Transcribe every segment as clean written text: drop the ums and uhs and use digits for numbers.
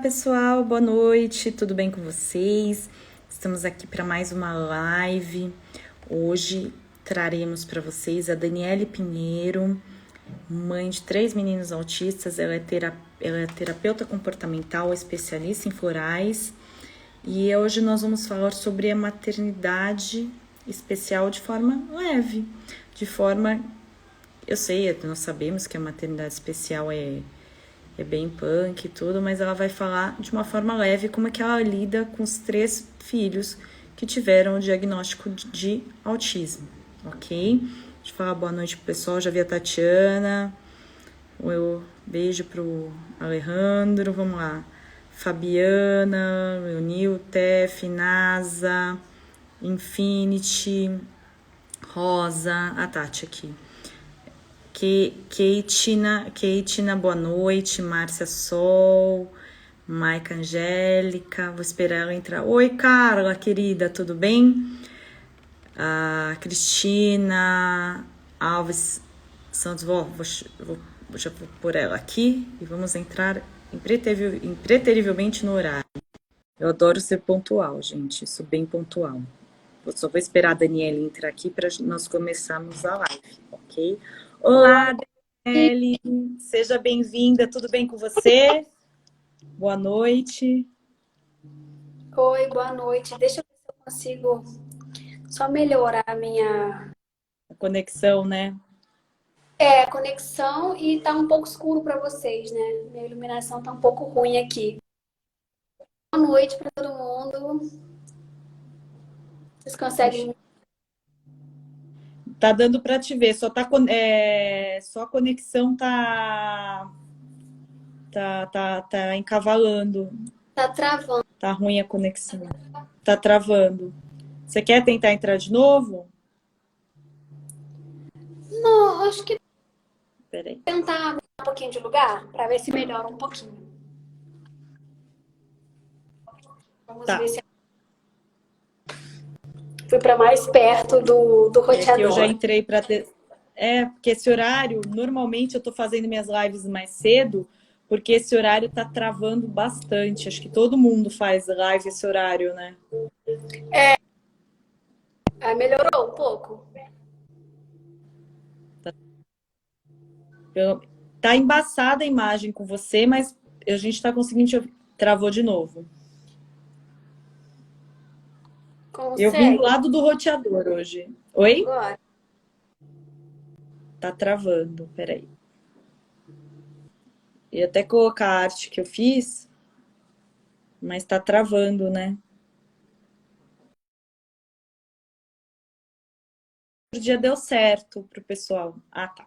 pessoal, boa noite, tudo bem com vocês? Estamos aqui para mais uma live. Hoje traremos para vocês a Daniele Pinheiro, mãe de 3 meninos autistas. Ela é terapeuta comportamental, especialista em florais. E hoje nós vamos falar sobre a maternidade especial de forma leve, eu sei, nós sabemos que a maternidade especial é bem punk e tudo, mas ela vai falar de uma forma leve como é que ela lida com os 3 filhos que tiveram o diagnóstico de autismo, ok? Deixa eu falar boa noite pro pessoal, já vi a Tatiana, beijo pro Alejandro, vamos lá, Fabiana, Leonil, Tef, Nasa, Infinity, Rosa, a Tati aqui. Keitina, boa noite. Márcia Sol, Maica Angélica, vou esperar ela entrar. Oi, Carla, querida, tudo bem? A Cristina Alves Santos, já vou pôr ela aqui e vamos entrar impreterivelmente no horário. Eu adoro ser pontual, gente, sou bem pontual. Eu só vou esperar a Daniela entrar aqui para nós começarmos a live, ok? Olá, Daniele, seja bem-vinda, tudo bem com você? Boa noite. Oi, boa noite. Deixa eu ver se eu consigo só melhorar a minha conexão, né? Conexão, e tá um pouco escuro para vocês, né? Minha iluminação tá um pouco ruim aqui. Boa noite para todo mundo. Vocês conseguem? Tá dando para te ver, só a conexão tá encavalando. Tá travando. Tá ruim a conexão. Tá travando. Você quer tentar entrar de novo? Não, acho que Peraí. tentar mudar um pouquinho de lugar para ver se melhora um pouquinho. Vamos ver se fui para mais perto do roteador. Eu já entrei para ter. Porque esse horário, normalmente eu tô fazendo minhas lives mais cedo, porque esse horário tá travando bastante. Acho que todo mundo faz live esse horário, né? Melhorou um pouco? Tá embaçada a imagem com você, mas a gente tá conseguindo te ouvir. Travou de novo. Consegue? Eu vim do lado do roteador hoje. Oi? Agora. Tá travando, peraí. Ia até colocar a arte que eu fiz, mas tá travando, né? O dia deu certo pro pessoal. Ah, tá.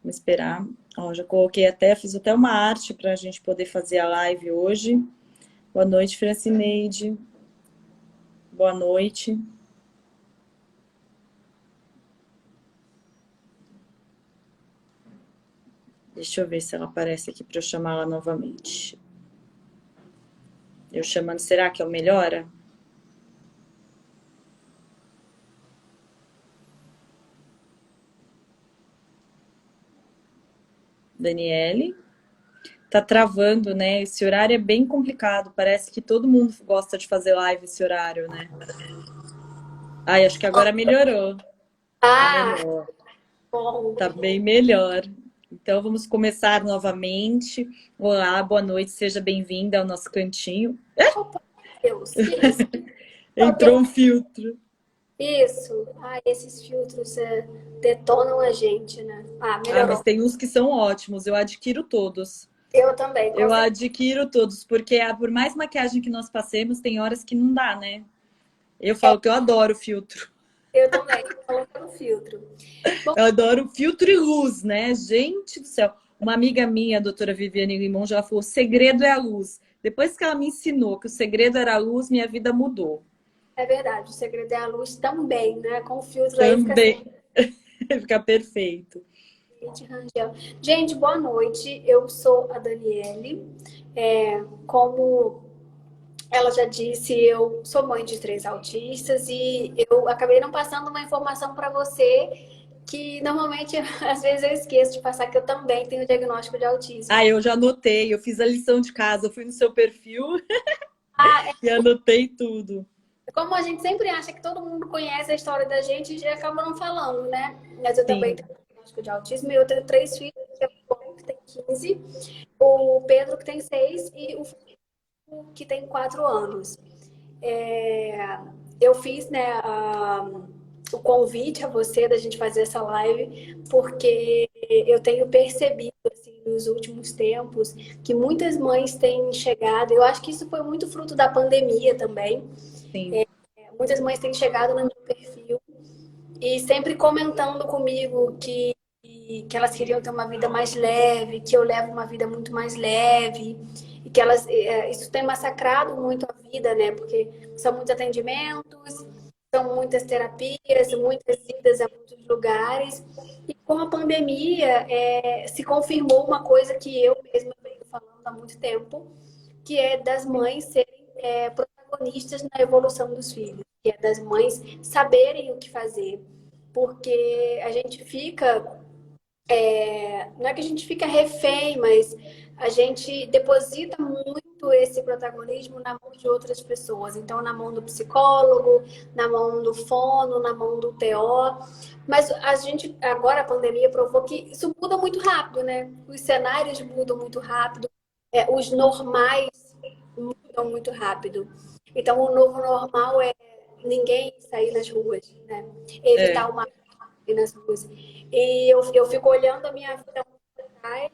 Vamos esperar. Ó, já coloquei fiz até uma arte pra gente poder fazer a live hoje. Boa noite, Francineide. Boa noite. Deixa eu ver se ela aparece aqui para eu chamá-la novamente. Eu chamando, será que é o melhora? Daniele? Tá travando, né? Esse horário é bem complicado. Parece que todo mundo gosta de fazer live esse horário, né? Ai, acho que agora melhorou. Tá melhor. Bom. Tá bem melhor. Então vamos começar novamente. Olá, boa noite, seja bem-vinda ao nosso cantinho. Opa, Deus, que isso? Entrou um filtro. Isso. Esses filtros detonam a gente, né? Melhorou. Mas tem uns que são ótimos, eu adquiro todos. Eu também. Eu adquiro todos, porque por mais maquiagem que nós passemos, tem horas que não dá, né? Eu falo que eu adoro filtro. Eu também, colocando filtro. Bom, eu adoro filtro e luz, né? Gente do céu. Uma amiga minha, a doutora Viviane Limon, já falou, o segredo é a luz. Depois que ela me ensinou que o segredo era a luz, minha vida mudou. É verdade, o segredo é a luz também, né? Com o filtro também. Aí fica perfeito. Gente, boa noite. Eu sou a Daniele. Como ela já disse, eu sou mãe de 3 autistas e eu acabei não passando uma informação para você que normalmente, às vezes eu esqueço de passar que eu também tenho diagnóstico de autismo. Ah, eu já anotei, eu fiz a lição de casa, eu fui no seu perfil Ah, e anotei tudo. como a gente sempre acha que todo mundo conhece a história da gente, a gente acaba não falando, né? Mas eu também Sim, tenho diagnóstico de autismo e eu tenho 3 filhos, que é o João, que tem 15, o Pedro, que tem 6, e o Filipe, que tem 4 anos. É, eu fiz, né, o convite a você da gente fazer essa live, porque eu tenho percebido, assim, nos últimos tempos, que muitas mães têm chegado, eu acho que isso foi muito fruto da pandemia também, sim. muitas mães têm chegado no meu perfil e sempre comentando comigo que elas queriam ter uma vida mais leve, que eu levo uma vida muito mais leve, e que elas, isso tem massacrado muito a vida, né? Porque são muitos atendimentos, são muitas terapias, muitas idas a muitos lugares. E com a pandemia, se confirmou uma coisa que eu mesma venho falando há muito tempo, que é das mães serem protagonistas na evolução dos filhos, que é das mães saberem o que fazer. Porque a gente fica, não é que a gente fica refém, mas a gente deposita muito esse protagonismo na mão de outras pessoas. Então, na mão do psicólogo, na mão do fono, na mão do TO. Mas a gente, agora a pandemia provou que isso muda muito rápido, né? Os cenários mudam muito rápido, os normais mudam muito rápido. Então, o novo normal é ninguém sair nas ruas, né? É. Evitar uma ir nas ruas. E eu fico olhando a minha vida há um ano atrás.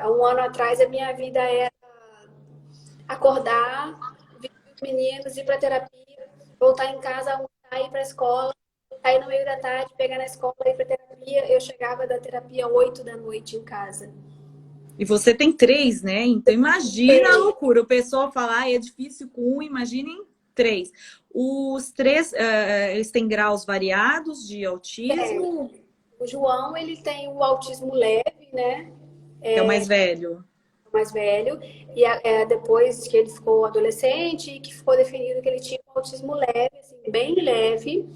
Há um ano atrás, a minha vida era acordar, vir com os meninos, ir para terapia, voltar em casa, almoçar, ir para a escola, sair no meio da tarde, pegar na escola, ir para terapia. Eu chegava da terapia 8 da noite em casa. E você tem 3, né? Então imagina a loucura. O pessoal fala, ah, é difícil com um, imaginem 3. Os 3, eles têm graus variados de autismo, O João, ele tem o autismo leve, né? que é o mais velho. Mais velho, e depois que ele ficou adolescente, que ficou definido que ele tinha um autismo leve, assim, bem leve,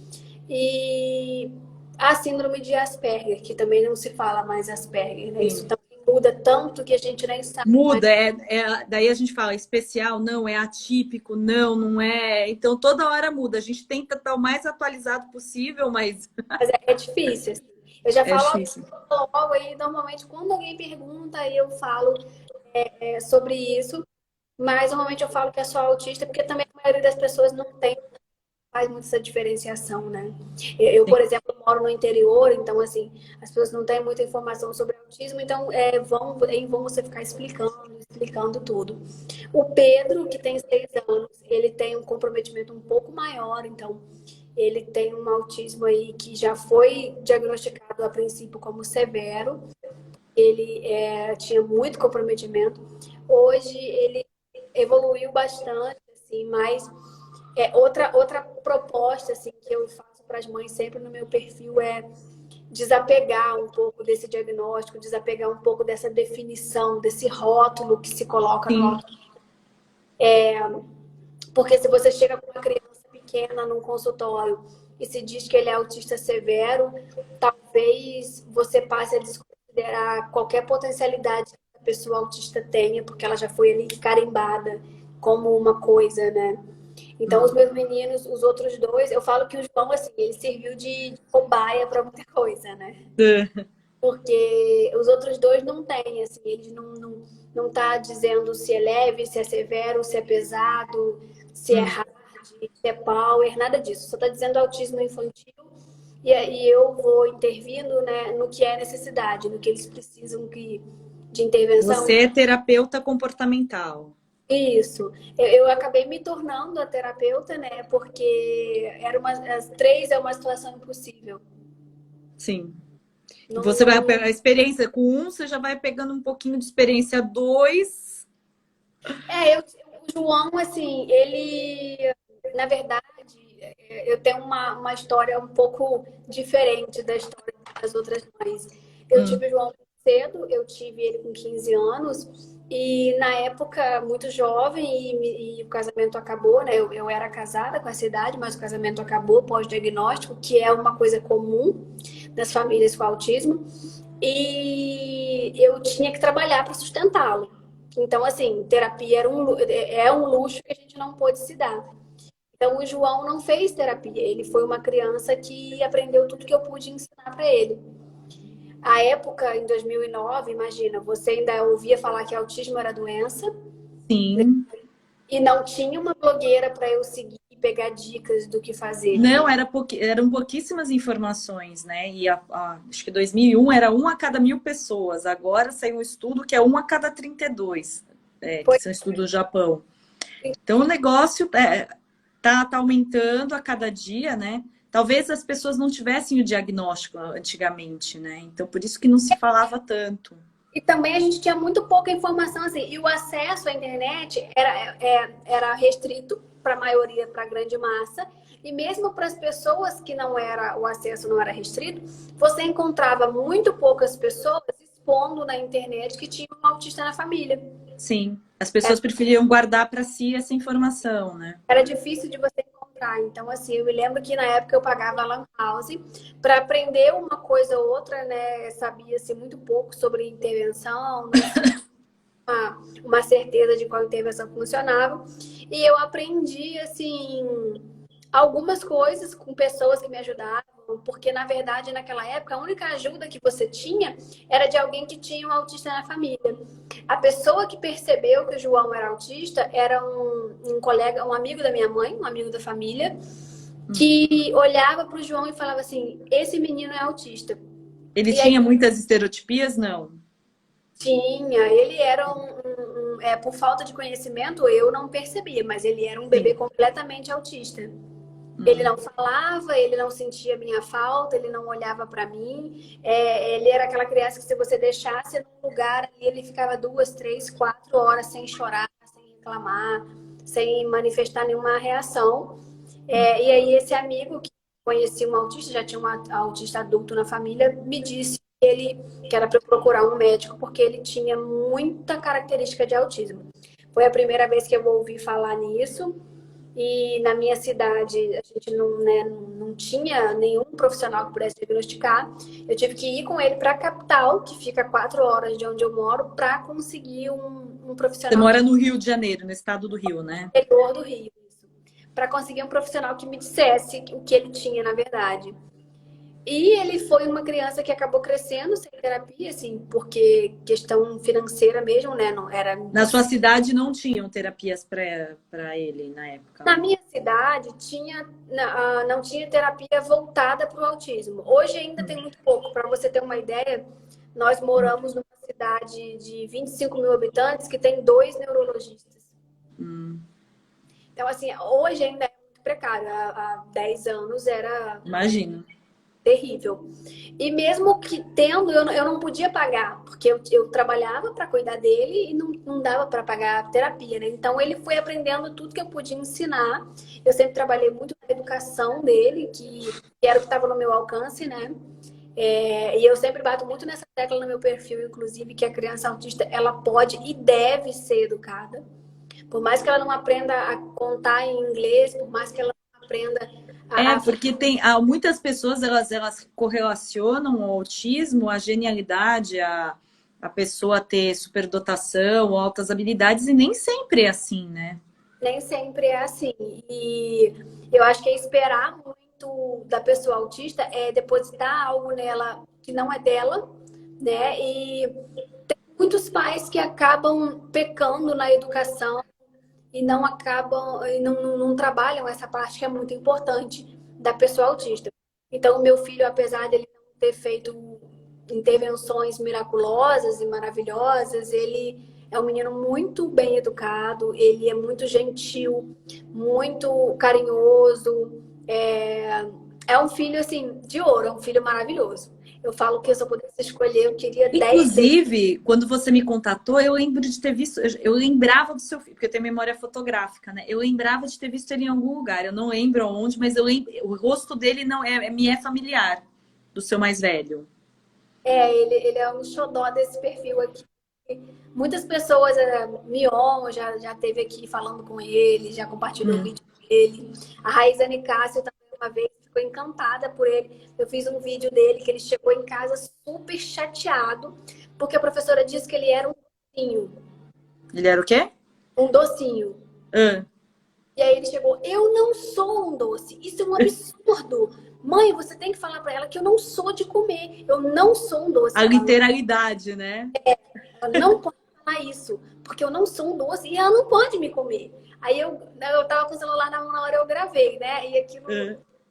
e a síndrome de Asperger, que também não se fala mais Asperger, né? Isso Sim. também muda tanto que a gente nem sabe mais. Muda, daí a gente fala especial, não, é atípico, não, não é. Então toda hora muda. A gente tenta estar o mais atualizado possível, mas Mas é difícil, assim. Eu já é falo difícil. logo aí, normalmente, quando alguém pergunta, eu falo sobre isso, mas normalmente eu falo que é só autista, porque também a maioria das pessoas não tem faz muito essa diferenciação, né? Eu, por exemplo, moro no interior, então, assim, as pessoas não têm muita informação sobre autismo, então vão você ficar explicando tudo. O Pedro, que tem 6 anos, ele tem um comprometimento um pouco maior, então, ele tem um autismo aí que já foi diagnosticado a princípio como severo, ele tinha muito comprometimento. Hoje, ele evoluiu bastante, assim, mas outra proposta assim, que eu faço para as mães sempre no meu perfil é desapegar um pouco desse diagnóstico, desapegar um pouco dessa definição, desse rótulo que se coloca no Sim, autismo. Porque se você chega com uma criança pequena num consultório e se diz que ele é autista severo, talvez você passe a desconsiderar qualquer potencialidade que a pessoa autista tenha, porque ela já foi ali carimbada como uma coisa, né? Então, os meus meninos, os outros dois, eu falo que o João, assim, ele serviu de cobaia para muita coisa, né? Porque os outros dois não têm, assim, eles não tá dizendo se é leve, se é severo, se é pesado, se é hard, se é power, nada disso. Só tá dizendo autismo infantil e eu vou intervindo, né, no que é necessidade, no que eles precisam de intervenção. você é terapeuta comportamental. Isso. Eu acabei me tornando a terapeuta, né? Porque as 3 é uma situação impossível. Sim. E Não, você vai não, pegar a experiência com um, você já vai pegando um pouquinho de experiência dois. o João, assim, ele, na verdade, eu tenho uma história um pouco diferente da história das outras mães. Eu tive Hum, o João cedo, eu tive ele com 15 anos, E na época, muito jovem, e o casamento acabou, né? Eu era casada com essa idade, mas o casamento acabou pós-diagnóstico, que é uma coisa comum das famílias com autismo. E eu tinha que trabalhar para sustentá-lo. Então, assim, terapia é um luxo que a gente não pôde se dar. Então, o João não fez terapia. Ele foi uma criança que aprendeu tudo que eu pude ensinar para ele. A época, em 2009, imagina, você ainda ouvia falar que autismo era doença Sim. e não tinha uma blogueira para eu seguir e pegar dicas do que fazer. Não, eram pouquíssimas informações, né? E acho que 2001 era 1 a cada 1.000 pessoas. Agora saiu um estudo que é 1 a cada 32, que Pois são estudos do Japão. Então o negócio tá aumentando a cada dia, né? Talvez as pessoas não tivessem o diagnóstico antigamente, né? Então por isso que não se falava tanto. E também a gente tinha muito pouca informação assim. E o acesso à internet era restrito para a maioria, para a grande massa. E mesmo para as pessoas que não era, o acesso não era restrito, você encontrava muito poucas pessoas expondo na internet que tinha um autista na família. Sim, as pessoas preferiam guardar para si essa informação, né? Era difícil de você encontrar. Então, assim, eu me lembro que na época eu pagava Lan House para aprender uma coisa ou outra, né? Sabia-se muito pouco sobre intervenção, não tinha uma certeza de qual intervenção funcionava. E eu aprendi, assim, algumas coisas com pessoas que me ajudaram, porque na verdade naquela época a única ajuda que você tinha era de alguém que tinha um autista na família. A pessoa que percebeu que o João era autista era um colega, um amigo da minha mãe, um amigo da família, que olhava para o João e falava assim: esse menino é autista. Ele E aí tinha muitas estereotipias? Não. tinha, ele era por falta de conhecimento, eu não percebia, mas ele era um bebê Sim. completamente autista. Ele não falava, ele não sentia minha falta, ele não olhava para mim. Ele era aquela criança que se você deixasse num lugar, ele ficava 2, 3, 4 horas sem chorar, sem reclamar, sem manifestar nenhuma reação. E aí esse amigo que conhecia um autista, já tinha um autista adulto na família, me disse que era para procurar um médico porque ele tinha muita característica de autismo. Foi a primeira vez que eu ouvi falar nisso. E na minha cidade a gente não, né, não tinha nenhum profissional que pudesse diagnosticar. Eu tive que ir com ele para a capital, que fica 4 horas de onde eu moro, para conseguir um Você profissional mora no Rio de Janeiro, no estado do Rio, né? interior do Rio. Para conseguir um profissional que me dissesse o que ele tinha, na verdade. E ele foi uma criança que acabou crescendo sem terapia, assim, porque questão financeira mesmo, né? Não era Na sua impossível. cidade não tinham terapias para ele na época? Na minha cidade não tinha terapia voltada para o autismo. Hoje ainda tem muito pouco. Para você ter uma ideia, nós moramos numa cidade de 25 mil habitantes que tem 2 neurologistas. Então, assim, hoje ainda é muito precário. Há 10 anos era Imagino. terrível. E mesmo que tendo, eu não podia pagar, porque eu trabalhava para cuidar dele e não dava para pagar a terapia, né? Então ele foi aprendendo tudo que eu podia ensinar. Eu sempre trabalhei muito na educação dele, que era o que estava no meu alcance, né? E eu sempre bato muito nessa tecla no meu perfil, inclusive, que a criança autista ela pode e deve ser educada. Por mais que ela não aprenda a contar em inglês, por mais que ela não aprenda a Porque tem muitas pessoas elas correlacionam o autismo, a genialidade, a pessoa ter superdotação, altas habilidades, e nem sempre é assim, né? nem sempre é assim. E eu acho que é esperar muito da pessoa autista é depositar algo nela que não é dela, né? E tem muitos pais que acabam pecando na educação e não acabam e não trabalham essa parte que é muito importante da pessoa autista. Então, o meu filho, apesar de ele não ter feito intervenções miraculosas e maravilhosas, ele é um menino muito bem educado, ele é muito gentil, muito carinhoso. É um filho, assim, de ouro, é um filho maravilhoso. Eu falo que se eu pudesse escolher, eu queria 10 deles. Inclusive, quando você me contatou, eu lembro de ter visto, eu lembrava do seu filho, porque eu tenho memória fotográfica, né? Eu lembrava de ter visto ele em algum lugar. Eu não lembro onde, mas eu lembro, o rosto dele não me é familiar, do seu mais velho. Ele é um xodó desse perfil aqui. muitas pessoas, Mion já teve aqui falando com ele, já compartilhou o vídeo dele. A Raíza Nicásio também uma vez ficou encantada por ele. Eu fiz um vídeo dele que ele chegou em casa super chateado, porque a professora disse que ele era um docinho. Ele era o quê? Um docinho. Ah. E aí ele chegou, eu não sou um doce, isso é um absurdo. Mãe, você tem que falar pra ela que eu não sou de comer, eu não sou um doce. A literalidade, né? Ela não pode falar isso, porque eu não sou um doce e ela não pode me comer. Aí eu tava com o celular na mão na hora, eu gravei, né? E aquilo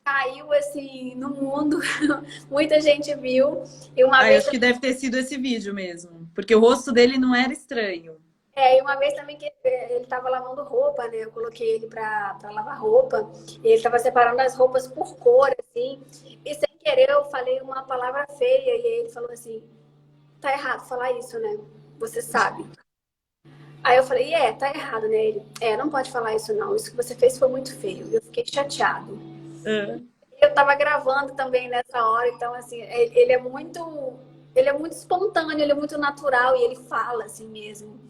caiu assim no mundo, muita gente viu. E uma vez acho que deve ter sido esse vídeo mesmo, porque o rosto dele não era estranho. E uma vez também que ele tava lavando roupa, né? Eu coloquei ele pra lavar roupa. E ele tava separando as roupas por cor, assim. E sem querer eu falei uma palavra feia. E aí ele falou assim, tá errado falar isso, né? Você sabe. Aí eu falei, tá errado, né? Ele, não pode falar isso não. Isso que você fez foi muito feio. Eu fiquei chateado. Eu tava gravando também nessa hora. Então, assim, ele é muito espontâneo, ele é muito natural. E ele fala assim mesmo.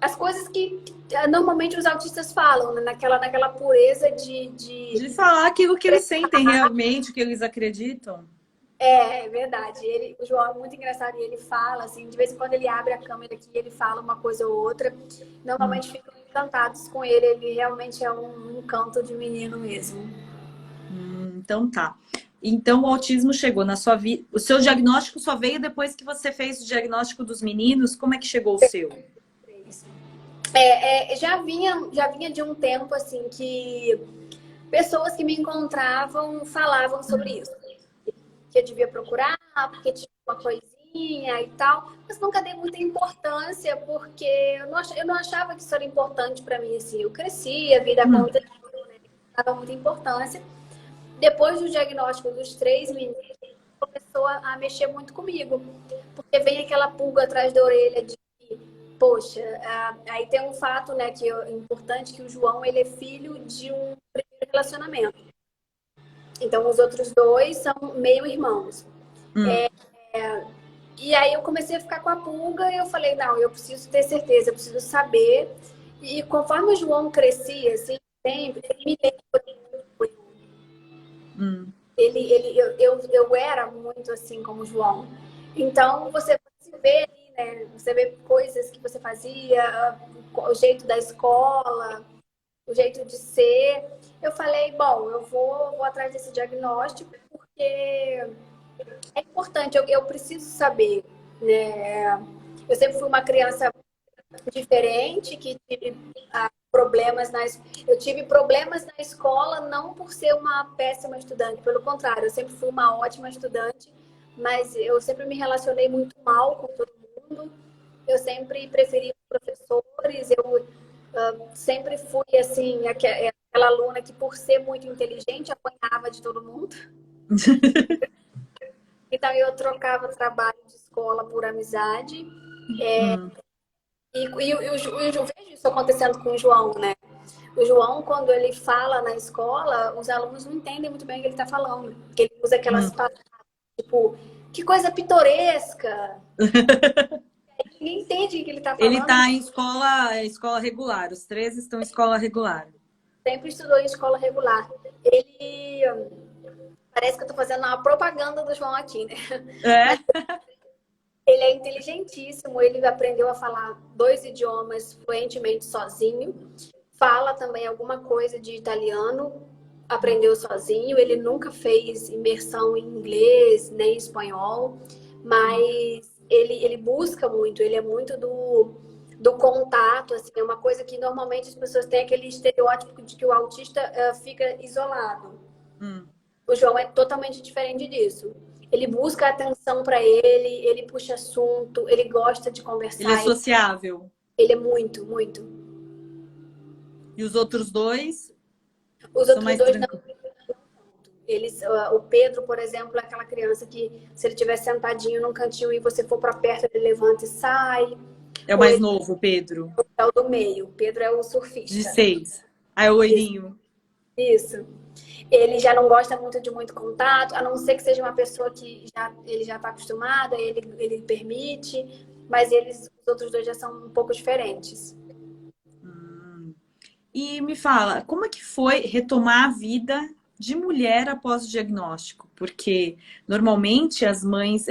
As coisas que normalmente os autistas falam, né? naquela pureza de falar aquilo que eles sentem realmente, que eles acreditam. É verdade. O João é muito engraçado e ele fala, assim, de vez em quando ele abre a câmera aqui e ele fala uma coisa ou outra. Normalmente ficam encantados com ele. Ele realmente é um encanto de menino mesmo. Então tá. Então o autismo chegou na sua vida. O seu diagnóstico só veio depois que você fez o diagnóstico dos meninos? Como é que chegou o seu? Já vinha de um tempo assim que pessoas que me encontravam falavam sobre isso. Que eu devia procurar, porque tinha uma coisinha e tal. Mas nunca dei muita importância, porque eu não achava que isso era importante para mim. Assim. Eu cresci, a vida aconteceu, né? Não dava muita importância. Depois do diagnóstico dos 3 meninos, começou a mexer muito comigo. Porque vem aquela pulga atrás da orelha de, poxa, aí tem um fato, né, que é importante, que o João, ele é filho de um primeiro relacionamento. Então, os outros 2 são meio irmãos. E aí eu comecei a ficar com a pulga e eu falei, não, eu preciso ter certeza, eu preciso saber. E conforme o João crescia, assim, sempre, ele me eu era muito assim como o João. Então, você se vê ali, né? Você vê coisas que você fazia, o jeito da escola, o jeito de ser. Eu falei, bom, eu vou atrás desse diagnóstico porque é importante, eu preciso saber, né? Eu sempre fui uma criança diferente, que tive problemas eu tive problemas na escola não por ser uma péssima estudante, pelo contrário, eu sempre fui uma ótima estudante, mas eu sempre me relacionei muito mal com todo mundo, eu sempre preferi os professores, eu sempre fui assim, aquela aluna que por ser muito inteligente apanhava de todo mundo. Então eu trocava trabalho de escola por amizade. E eu vejo isso acontecendo com o João, né? O João, quando ele fala na escola, os alunos não entendem muito bem o que ele está falando. Porque ele usa aquelas palavras, tipo, que coisa pitoresca. Ninguém entende o que ele está falando. Ele está em escola regular, os 3 estão em escola regular. Sempre estudou em escola regular. Ele... Parece que eu estou fazendo uma propaganda do João aqui, né? Ele é inteligentíssimo, ele aprendeu a falar 2 idiomas fluentemente sozinho. Fala também alguma coisa de italiano, aprendeu sozinho. Ele nunca fez imersão em inglês, nem espanhol, mas ele busca muito, ele é muito do contato, assim, é uma coisa que normalmente as pessoas têm aquele estereótipo de que o autista fica isolado. O João é totalmente diferente disso. Ele busca atenção para ele puxa assunto, ele gosta de conversar. Ele é sociável. Ele é muito, muito. E os outros 2? Os outros 2 não. O Pedro, por exemplo, é aquela criança que, se ele estiver sentadinho num cantinho e você for para perto, ele levanta e sai. É o mais novo, o Pedro? É o do meio. O Pedro é o surfista. De 6. É o loirinho. Isso. Ele já não gosta muito de muito contato, a não ser que seja uma pessoa que ele já está acostumada, ele permite. mas os outros dois já são um pouco diferentes. E me fala, como é que foi retomar a vida de mulher após o diagnóstico? Porque normalmente as mães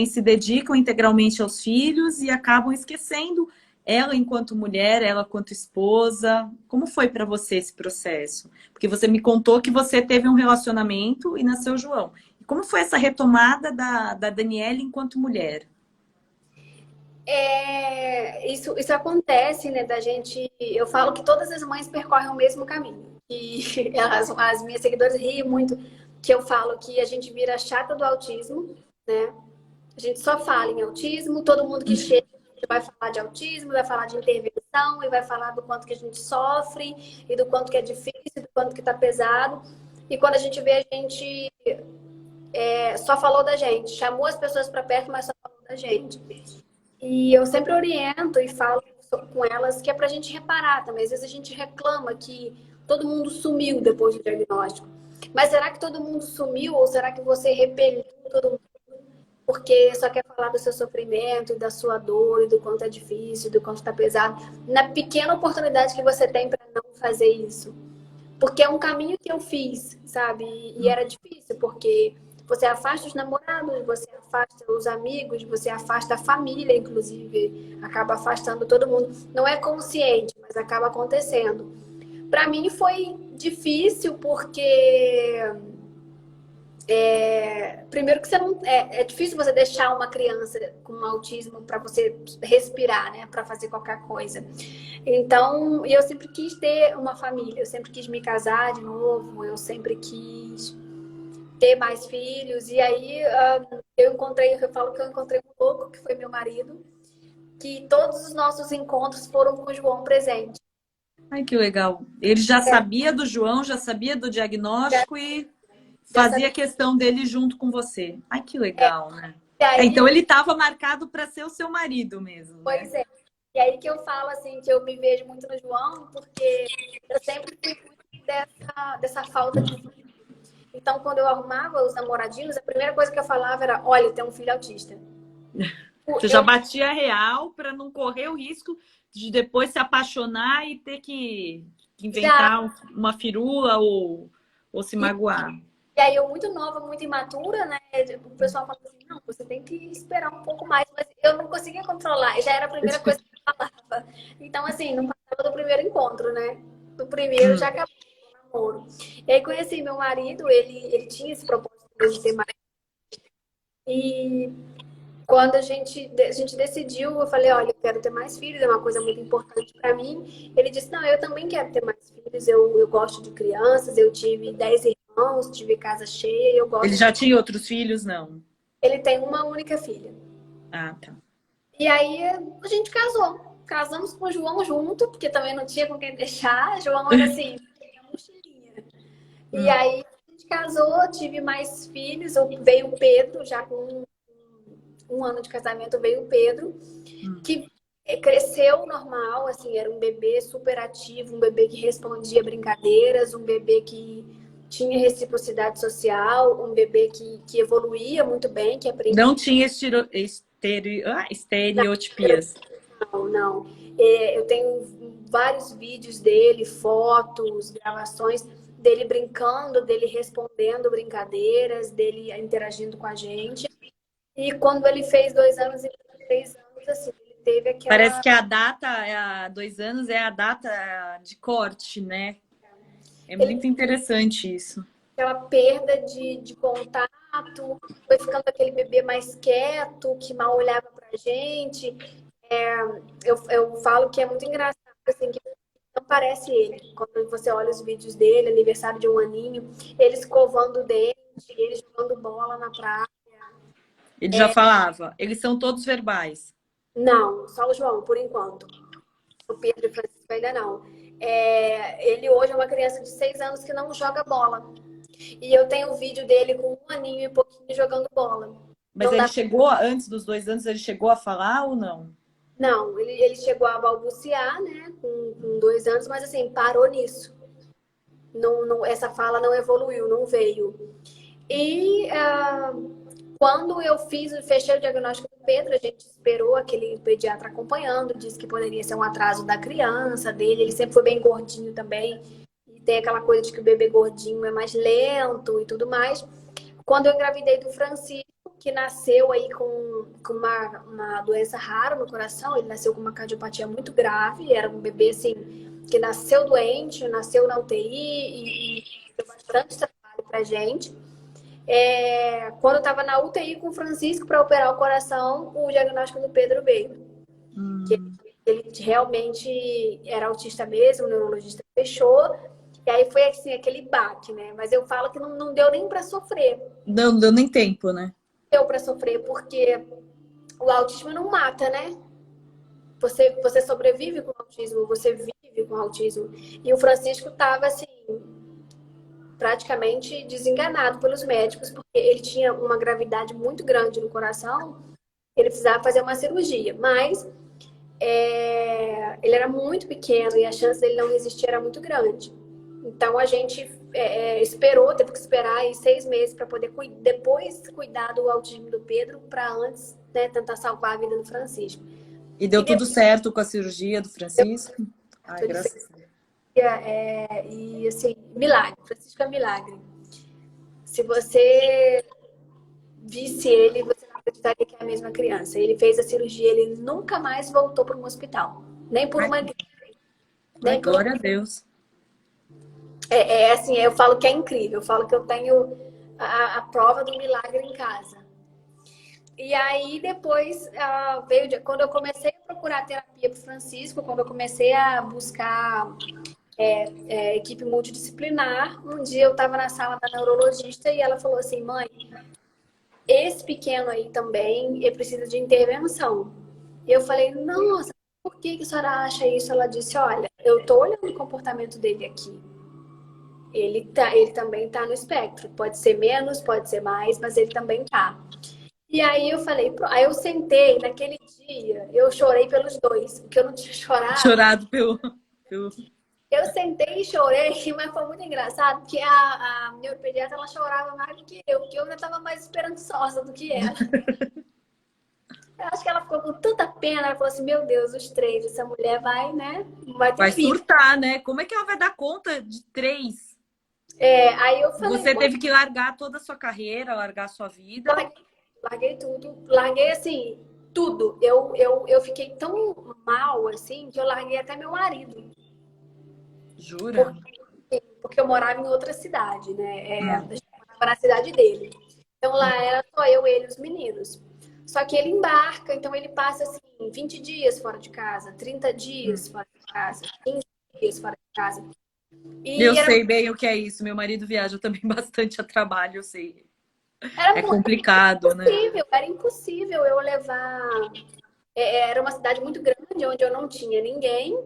se dedicam integralmente aos filhos e acabam esquecendo ela enquanto mulher, ela enquanto esposa. Como foi para você esse processo? Porque você me contou que você teve um relacionamento e nasceu João. E como foi essa retomada da Daniela enquanto mulher? Isso acontece, né, da gente. Eu falo que todas as mães percorrem o mesmo caminho. E as minhas seguidoras riem muito que eu falo que a gente vira a chata do autismo, né? A gente só fala em autismo, todo mundo que chega vai falar de autismo, vai falar de intervenção e vai falar do quanto que a gente sofre e do quanto que é difícil, do quanto que tá pesado. E quando a gente vê, a gente só falou da gente, chamou as pessoas para perto, mas só falou da gente. E eu sempre oriento e falo com elas que é pra gente reparar também. Às vezes a gente reclama que todo mundo sumiu depois do diagnóstico. Mas será que todo mundo sumiu ou será que você repeliu todo mundo porque só quer falar do seu sofrimento, e da sua dor, e do quanto é difícil, do quanto está pesado, na pequena oportunidade que você tem para não fazer isso? Porque é um caminho que eu fiz, sabe? E era difícil, porque você afasta os namorados, você afasta os amigos, você afasta a família, inclusive, acaba afastando todo mundo. Não é consciente, mas acaba acontecendo. Para mim foi difícil porque primeiro que você não é difícil você deixar uma criança com autismo para você respirar, né, para fazer qualquer coisa. Então, eu sempre quis ter uma família, eu sempre quis me casar de novo, eu sempre quis ter mais filhos. E aí eu falo que eu encontrei um louco que foi meu marido, que todos os nossos encontros foram com o João presente. Ai, que legal. Ele já sabia do João, já sabia do diagnóstico e Dessa fazia questão dele junto com você. Ai, que é, legal, né? e aí, Então ele estava marcado para ser o seu marido mesmo, né? pois é. E aí que eu falo assim que eu me vejo muito no João, porque eu sempre fui muito dessa falta de filho. Então, quando eu arrumava os namoradinhos, a primeira coisa que eu falava era: olha, tem um filho autista. Você já Eu, batia real para não correr o risco de depois se apaixonar e ter que já, inventar uma firula ou se e, magoar. e aí eu muito nova, muito imatura, né? O pessoal falava assim: não, você tem que esperar um pouco mais. Mas eu não conseguia controlar. E já era a primeira coisa que eu falava. Então, assim, não passava do primeiro encontro, né? Do primeiro já acabou o namoro. E aí conheci meu marido, ele tinha esse propósito de ter mais. E quando a gente decidiu, eu falei: olha, eu quero ter mais filhos, é uma coisa muito importante para mim. Ele disse: não, eu também quero ter mais filhos, eu gosto de crianças, eu tive 10 irmãos, tive casa cheia, eu Ele gosto já de... tinha outros filhos? Não. Ele tem uma única filha. Ah, tá. E aí a gente casou. Casamos com o João junto, porque também não tinha com quem deixar. João era assim, minha mochilinha. E Hum. aí a gente casou, tive mais filhos, veio o Pedro, já com um ano de casamento veio o Pedro, que cresceu normal, assim, era um bebê super ativo, um bebê que respondia brincadeiras, um bebê que tinha reciprocidade social, um bebê que evoluía muito bem, que aprendia. Não tinha estereotipias. Não, não. Eu tenho vários vídeos dele, fotos, gravações dele brincando, dele respondendo brincadeiras, dele interagindo com a gente. E quando ele fez 2 anos e 3 anos, assim, ele teve Parece aquela. que a data, há 2 anos, é a data de corte, né? É Ele muito interessante isso. aquela perda de contato, foi ficando aquele bebê mais quieto, que mal olhava pra gente. Eu falo que é muito engraçado, assim, que não parece ele. Quando você olha os vídeos dele, aniversário de um aninho, ele escovando o dente, ele jogando bola na praia. Ele já falava, eles são todos verbais. Não, só o João, por enquanto. O Pedro e o Francisco ainda não. Ele hoje é uma criança de 6 anos que não joga bola. E eu tenho o vídeo dele com um aninho e pouquinho jogando bola. Mas Não ele dá. chegou, antes dos 2 anos, ele chegou a falar ou não? Não, ele chegou a balbuciar, né, com 2 anos, mas assim, parou nisso. Essa fala não evoluiu, não veio. E quando eu fechei o diagnóstico do Pedro, a gente esperou aquele pediatra acompanhando, disse que poderia ser um atraso da criança dele, ele sempre foi bem gordinho também, e tem aquela coisa de que o bebê gordinho é mais lento e tudo mais. Quando eu engravidei do Francisco, que nasceu aí com uma doença rara no coração, ele nasceu com uma cardiopatia muito grave, era um bebê assim, que nasceu doente, nasceu na UTI e deu bastante trabalho pra gente. Quando eu estava na UTI com o Francisco para operar o coração, o diagnóstico do Pedro veio. Que ele realmente era autista mesmo, o neurologista fechou. E aí foi assim, aquele baque, né? Mas eu falo que não deu nem para sofrer. Não deu nem tempo, né? Deu para sofrer, porque o autismo não mata, né? Você sobrevive com o autismo, você vive com o autismo. E o Francisco estava assim, praticamente desenganado pelos médicos, porque ele tinha uma gravidade muito grande no coração, ele precisava fazer uma cirurgia, mas ele era muito pequeno e a chance dele não resistir era muito grande. Então a gente esperou, teve que esperar aí 6 meses para poder depois cuidar do autismo do Pedro, para antes, né, tentar salvar a vida do Francisco. E deu tudo certo com a cirurgia do Francisco? Ai, graças a Deus. E assim, milagre. Francisco é milagre. Se você visse ele, você não acreditaria que é a mesma criança. Ele fez a cirurgia, ele nunca mais voltou para um hospital. Nem por uma gripe. Ai, glória a Deus. Assim, eu falo que é incrível. Eu falo que eu tenho a prova do milagre em casa. E aí, depois, quando eu comecei a procurar terapia para o Francisco, quando eu comecei a buscar equipe multidisciplinar, um dia eu estava na sala da neurologista e ela falou assim, mãe, esse pequeno aí também precisa de intervenção. E eu falei, nossa, por que a senhora acha isso? Ela disse, olha, eu tô olhando o comportamento dele aqui. Ele também tá no espectro. Pode ser menos, pode ser mais, mas ele também tá. E aí eu falei, aí eu sentei, naquele dia, eu chorei pelos dois, porque eu não tinha chorado. Chorado pelo... Eu sentei e chorei, mas foi muito engraçado, porque a neuropediatra, ela chorava mais do que eu, porque eu ainda estava mais esperançosa do que ela. Eu acho que ela ficou com tanta pena, ela falou assim, meu Deus, os 3, essa mulher vai, né? Vai surtar, né? Como é que ela vai dar conta de 3? Aí eu falei... Você teve que largar toda a sua carreira, largar a sua vida? Larguei tudo. Larguei, assim, tudo. Eu fiquei tão mal, assim, que eu larguei até meu marido. Jura? Porque eu morava em outra cidade, né? Eu morava na cidade dele. Então lá era só eu, ele e os meninos. Só que ele embarca, então ele passa assim 20 dias fora de casa, 30 dias fora de casa, 15 dias fora de casa. E eu sei bem o que é isso. Meu marido viaja também bastante a trabalho, eu sei. É complicado, né? Era impossível eu levar. Era uma cidade muito grande, onde eu não tinha ninguém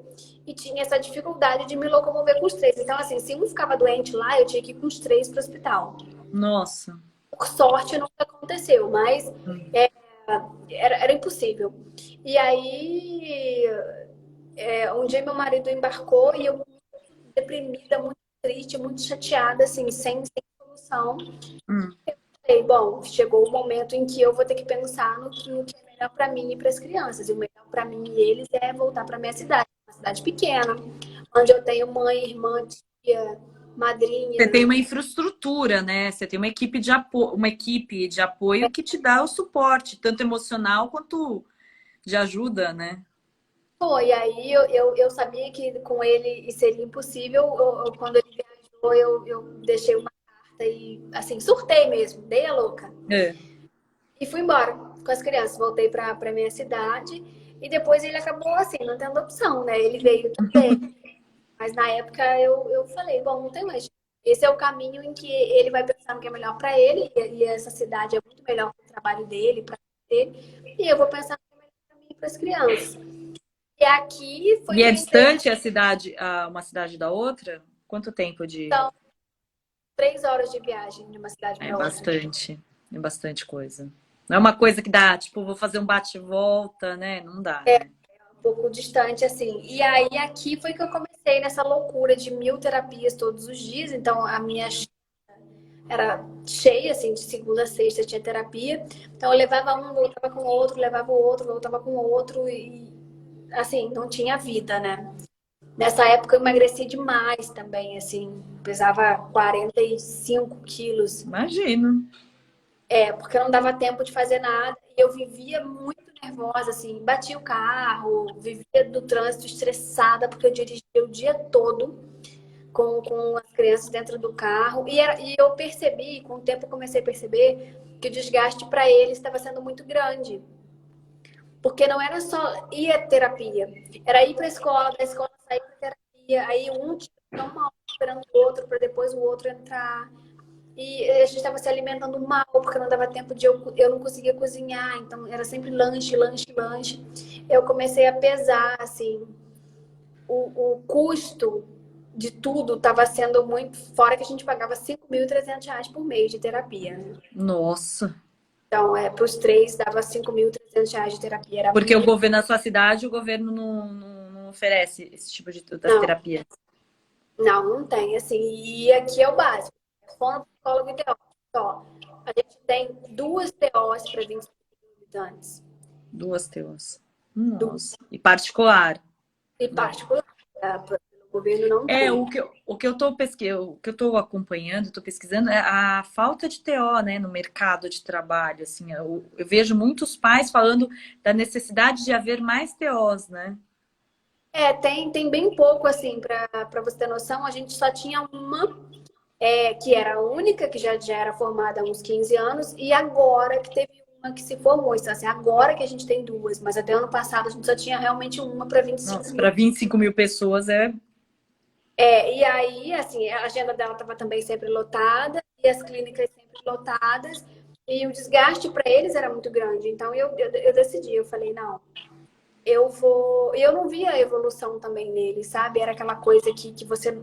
e tinha essa dificuldade de me locomover com os 3. Então, assim, se um ficava doente lá, eu tinha que ir com os 3 para o hospital. Nossa. Por sorte, nunca aconteceu, mas era impossível. E aí, um dia meu marido embarcou e eu muito deprimida, muito triste, muito chateada, assim, sem solução. Eu falei, bom, chegou o momento em que eu vou ter que pensar no que é melhor para mim e para as crianças. E o melhor para mim e eles é voltar para minha cidade, uma cidade pequena, onde eu tenho mãe, irmã, tia, madrinha. Você tem uma infraestrutura, né? Você tem uma equipe de apoio que te dá o suporte, tanto emocional quanto de ajuda, né? Foi, aí eu sabia que com ele seria impossível. Quando ele viajou, eu deixei uma carta e, assim, surtei mesmo, dei a louca. E fui embora com as crianças. Voltei para minha cidade e depois ele acabou, assim, não tendo opção, né? Ele veio também. Mas na época eu falei, bom, não tem mais. Esse é o caminho em que ele vai pensar no que é melhor para ele e essa cidade é muito melhor para o trabalho dele, para ele. E eu vou pensar no que é melhor para mim e para as crianças. E aqui foi. E é distante a cidade, uma cidade da outra? Quanto tempo de. Então, 3 horas de viagem de uma cidade para outra. É bastante coisa. Não é uma coisa que dá, tipo, vou fazer um bate-volta, né? Não dá. Né? Um pouco distante, assim. E aí aqui foi que eu comecei nessa loucura de 1000 terapias todos os dias. Então a minha era cheia, assim, de segunda a sexta tinha terapia. Então eu levava um, voltava com o outro, levava o outro, voltava com o outro e assim, não tinha vida, né? Nessa época eu emagreci demais também, assim, pesava 45 quilos. Imagino. É, porque não dava tempo de fazer nada e eu vivia muito nervosa, assim, batia o carro, vivia do trânsito estressada, porque eu dirigia o dia todo com as crianças dentro do carro. E eu percebi, com o tempo eu comecei a perceber que o desgaste para eles estava sendo muito grande. Porque não era só ir à terapia, era ir para a escola, da escola sair para terapia, aí um tinha que ficar uma hora esperando o outro para depois o outro entrar. E a gente estava se alimentando mal, porque não dava tempo de eu não conseguia cozinhar, então era sempre lanche, lanche, lanche. Eu comecei a pesar, assim, o custo de tudo estava sendo muito. Fora que a gente pagava R$ 5.300 por mês de terapia, né? Nossa. Então, para os três, dava R$ 5.300 de terapia. Era Porque o muito. governo, na sua cidade, o governo não oferece esse tipo de das Não, terapias. não, não tem. Assim, e aqui é o básico. Fonoaudiólogo e TO. Só. A gente tem 2 TOs para 25 habitantes. Duas TOs. Duas. Nossa. E particular, E né? particular. Pelo governo não É, tem. o que eu tô acompanhando, tô pesquisando, é a falta de TO, né, no mercado de trabalho, assim, eu vejo muitos pais falando da necessidade de haver mais TOs, né? Tem bem pouco, assim, para você ter noção. A gente só tinha uma, que era a única, que já era formada há uns 15 anos, e agora que teve uma que se formou. Então, assim, agora que a gente tem duas, mas até ano passado a gente só tinha realmente uma para 25 Nossa, mil. para 25 mil pessoas é. E aí, assim, a agenda dela estava também sempre lotada, e as clínicas sempre lotadas, e o desgaste para eles era muito grande. Então, eu decidi, eu falei, não, eu vou. E eu não via a evolução também nele, sabe? Era aquela coisa que você.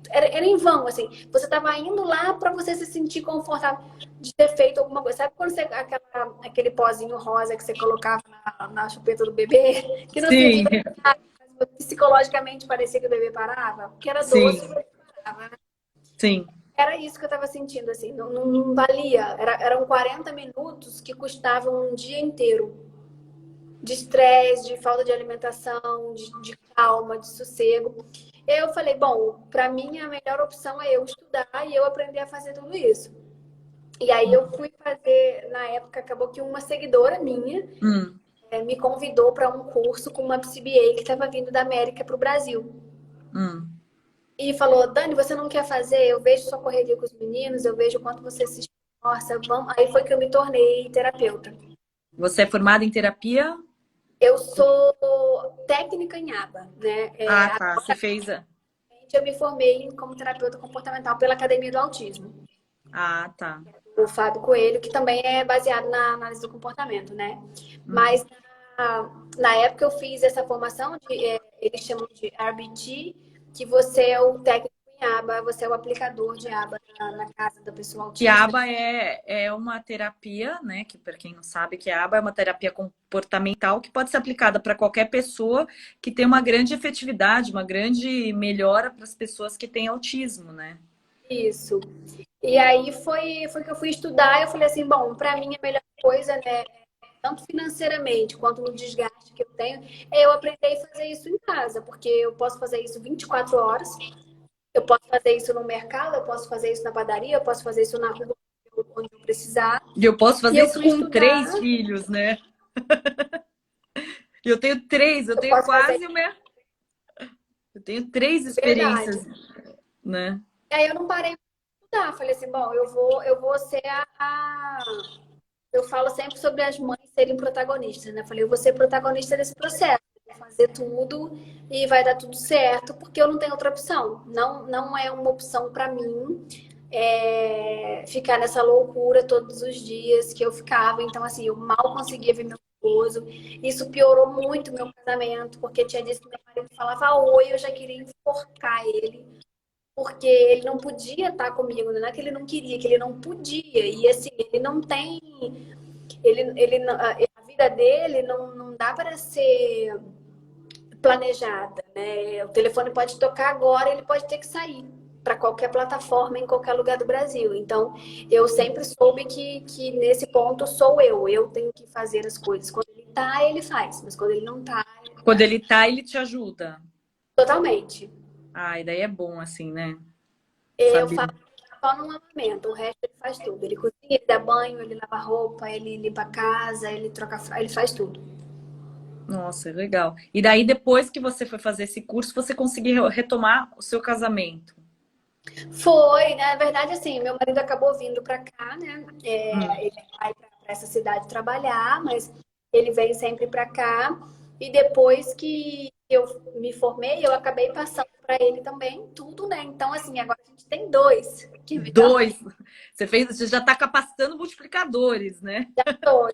Era em vão, assim. Você estava indo lá para você se sentir confortável de ter feito alguma coisa. Sabe quando você. Aquele pozinho rosa que você colocava na chupeta do bebê? Que não servia Sim, pra nada, mas psicologicamente parecia que o bebê parava? Porque era sim, doce, o bebê parava, né? sim. Era isso que eu estava sentindo, assim. Não valia. Eram 40 minutos que custavam um dia inteiro de estresse, de falta de alimentação, de calma, de sossego. Eu falei, bom, para mim a melhor opção é eu estudar e eu aprender a fazer tudo isso. E aí eu fui fazer, na época, acabou que uma seguidora minha Hum, me convidou para um curso com uma PCBA que estava vindo da América para o Brasil. hum. E falou, Dani, você não quer fazer? Eu vejo sua correria com os meninos, eu vejo o quanto você se esforça. Vamos. Aí foi que eu me tornei terapeuta. Você é formada em terapia? Eu sou técnica em aba, né? Ah, tá. Você fez a. Eu me formei como terapeuta comportamental pela Academia do Autismo, Ah, tá. o Fábio Coelho, que também é baseado na análise do comportamento, né? Hum. Mas na época eu fiz essa formação, eles chamam de RBT, que você é o técnico em aba, você é o aplicador de aba na casa da pessoa Que autista. ABA é uma terapia, né? Que para quem não sabe, que a ABA é uma terapia comportamental que pode ser aplicada para qualquer pessoa que tem uma grande efetividade, uma grande melhora para as pessoas que têm autismo, né? Isso. E aí foi que eu fui estudar, eu falei assim, bom, para mim a melhor coisa, né, tanto financeiramente quanto no desgaste que eu tenho, é eu aprender a fazer isso em casa, porque eu posso fazer isso 24 horas, eu posso fazer isso no mercado, eu posso fazer isso na padaria, eu posso fazer isso na rua, onde eu precisar. E eu posso E fazer eu isso fui com estudar, 3 filhos, né? Eu tenho três, eu eu tenho posso fazer quase uma. Eu tenho 3 experiências, verdade. né? E aí eu não parei de estudar, falei assim, bom, eu vou ser eu falo sempre sobre as mães serem protagonistas, né? Falei, eu vou ser protagonista desse processo, vou fazer tudo e vai dar tudo certo, porque eu não tenho outra opção. Não é uma opção para mim ficar nessa loucura todos os dias que eu ficava. Então, assim, eu mal conseguia ver meu esposo. Isso piorou muito meu casamento, porque tinha dias que meu marido falava oi, eu já queria enforcar ele. Porque ele não podia estar comigo, não é que ele não queria, que ele não podia. E assim, ele não tem a vida dele não dá para ser planejada, né? O telefone pode tocar agora, ele pode ter que sair. para qualquer plataforma em qualquer lugar do Brasil. Então, eu sempre soube que nesse ponto sou eu. Eu tenho que fazer as coisas. Quando ele tá, ele faz. Mas quando ele não tá, Quando ele tá, ele te ajuda. totalmente. Ah, e daí é bom, assim, né? Eu Sabe? faço só no amamento, o resto ele faz tudo. Ele cozinha, ele dá banho, ele lava roupa, ele limpa a casa, ele troca, ele faz tudo. Nossa, legal. E daí, depois que você foi fazer esse curso, você conseguiu retomar o seu casamento? Foi, na verdade, assim, meu marido acabou vindo para cá, né? Hum. Ele vai para essa cidade trabalhar, mas ele vem sempre para cá. E depois que eu me formei, eu acabei passando para ele também tudo, né? Então, assim, agora a gente tem dois. Que melhor Dois. Você fez, você já está capacitando multiplicadores, né? dois.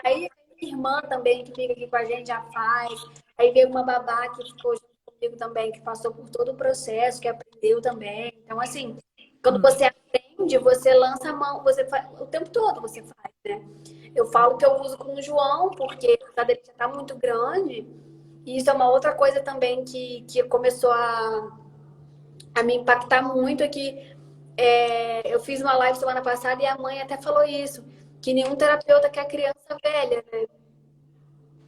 Aí minha irmã também, que fica aqui com a gente, já faz. Aí veio uma babá que ficou junto comigo também, que passou por todo o processo, que aprendeu também. Então, assim, quando Hum. você aprende, você lança a mão, você faz, o tempo todo você faz, né? Eu falo que eu uso com o João, porque a dele já tá muito grande. E isso é uma outra coisa também que começou a me impactar muito, é que eu fiz uma live semana passada e a mãe até falou isso, que nenhum terapeuta quer criança velha, né?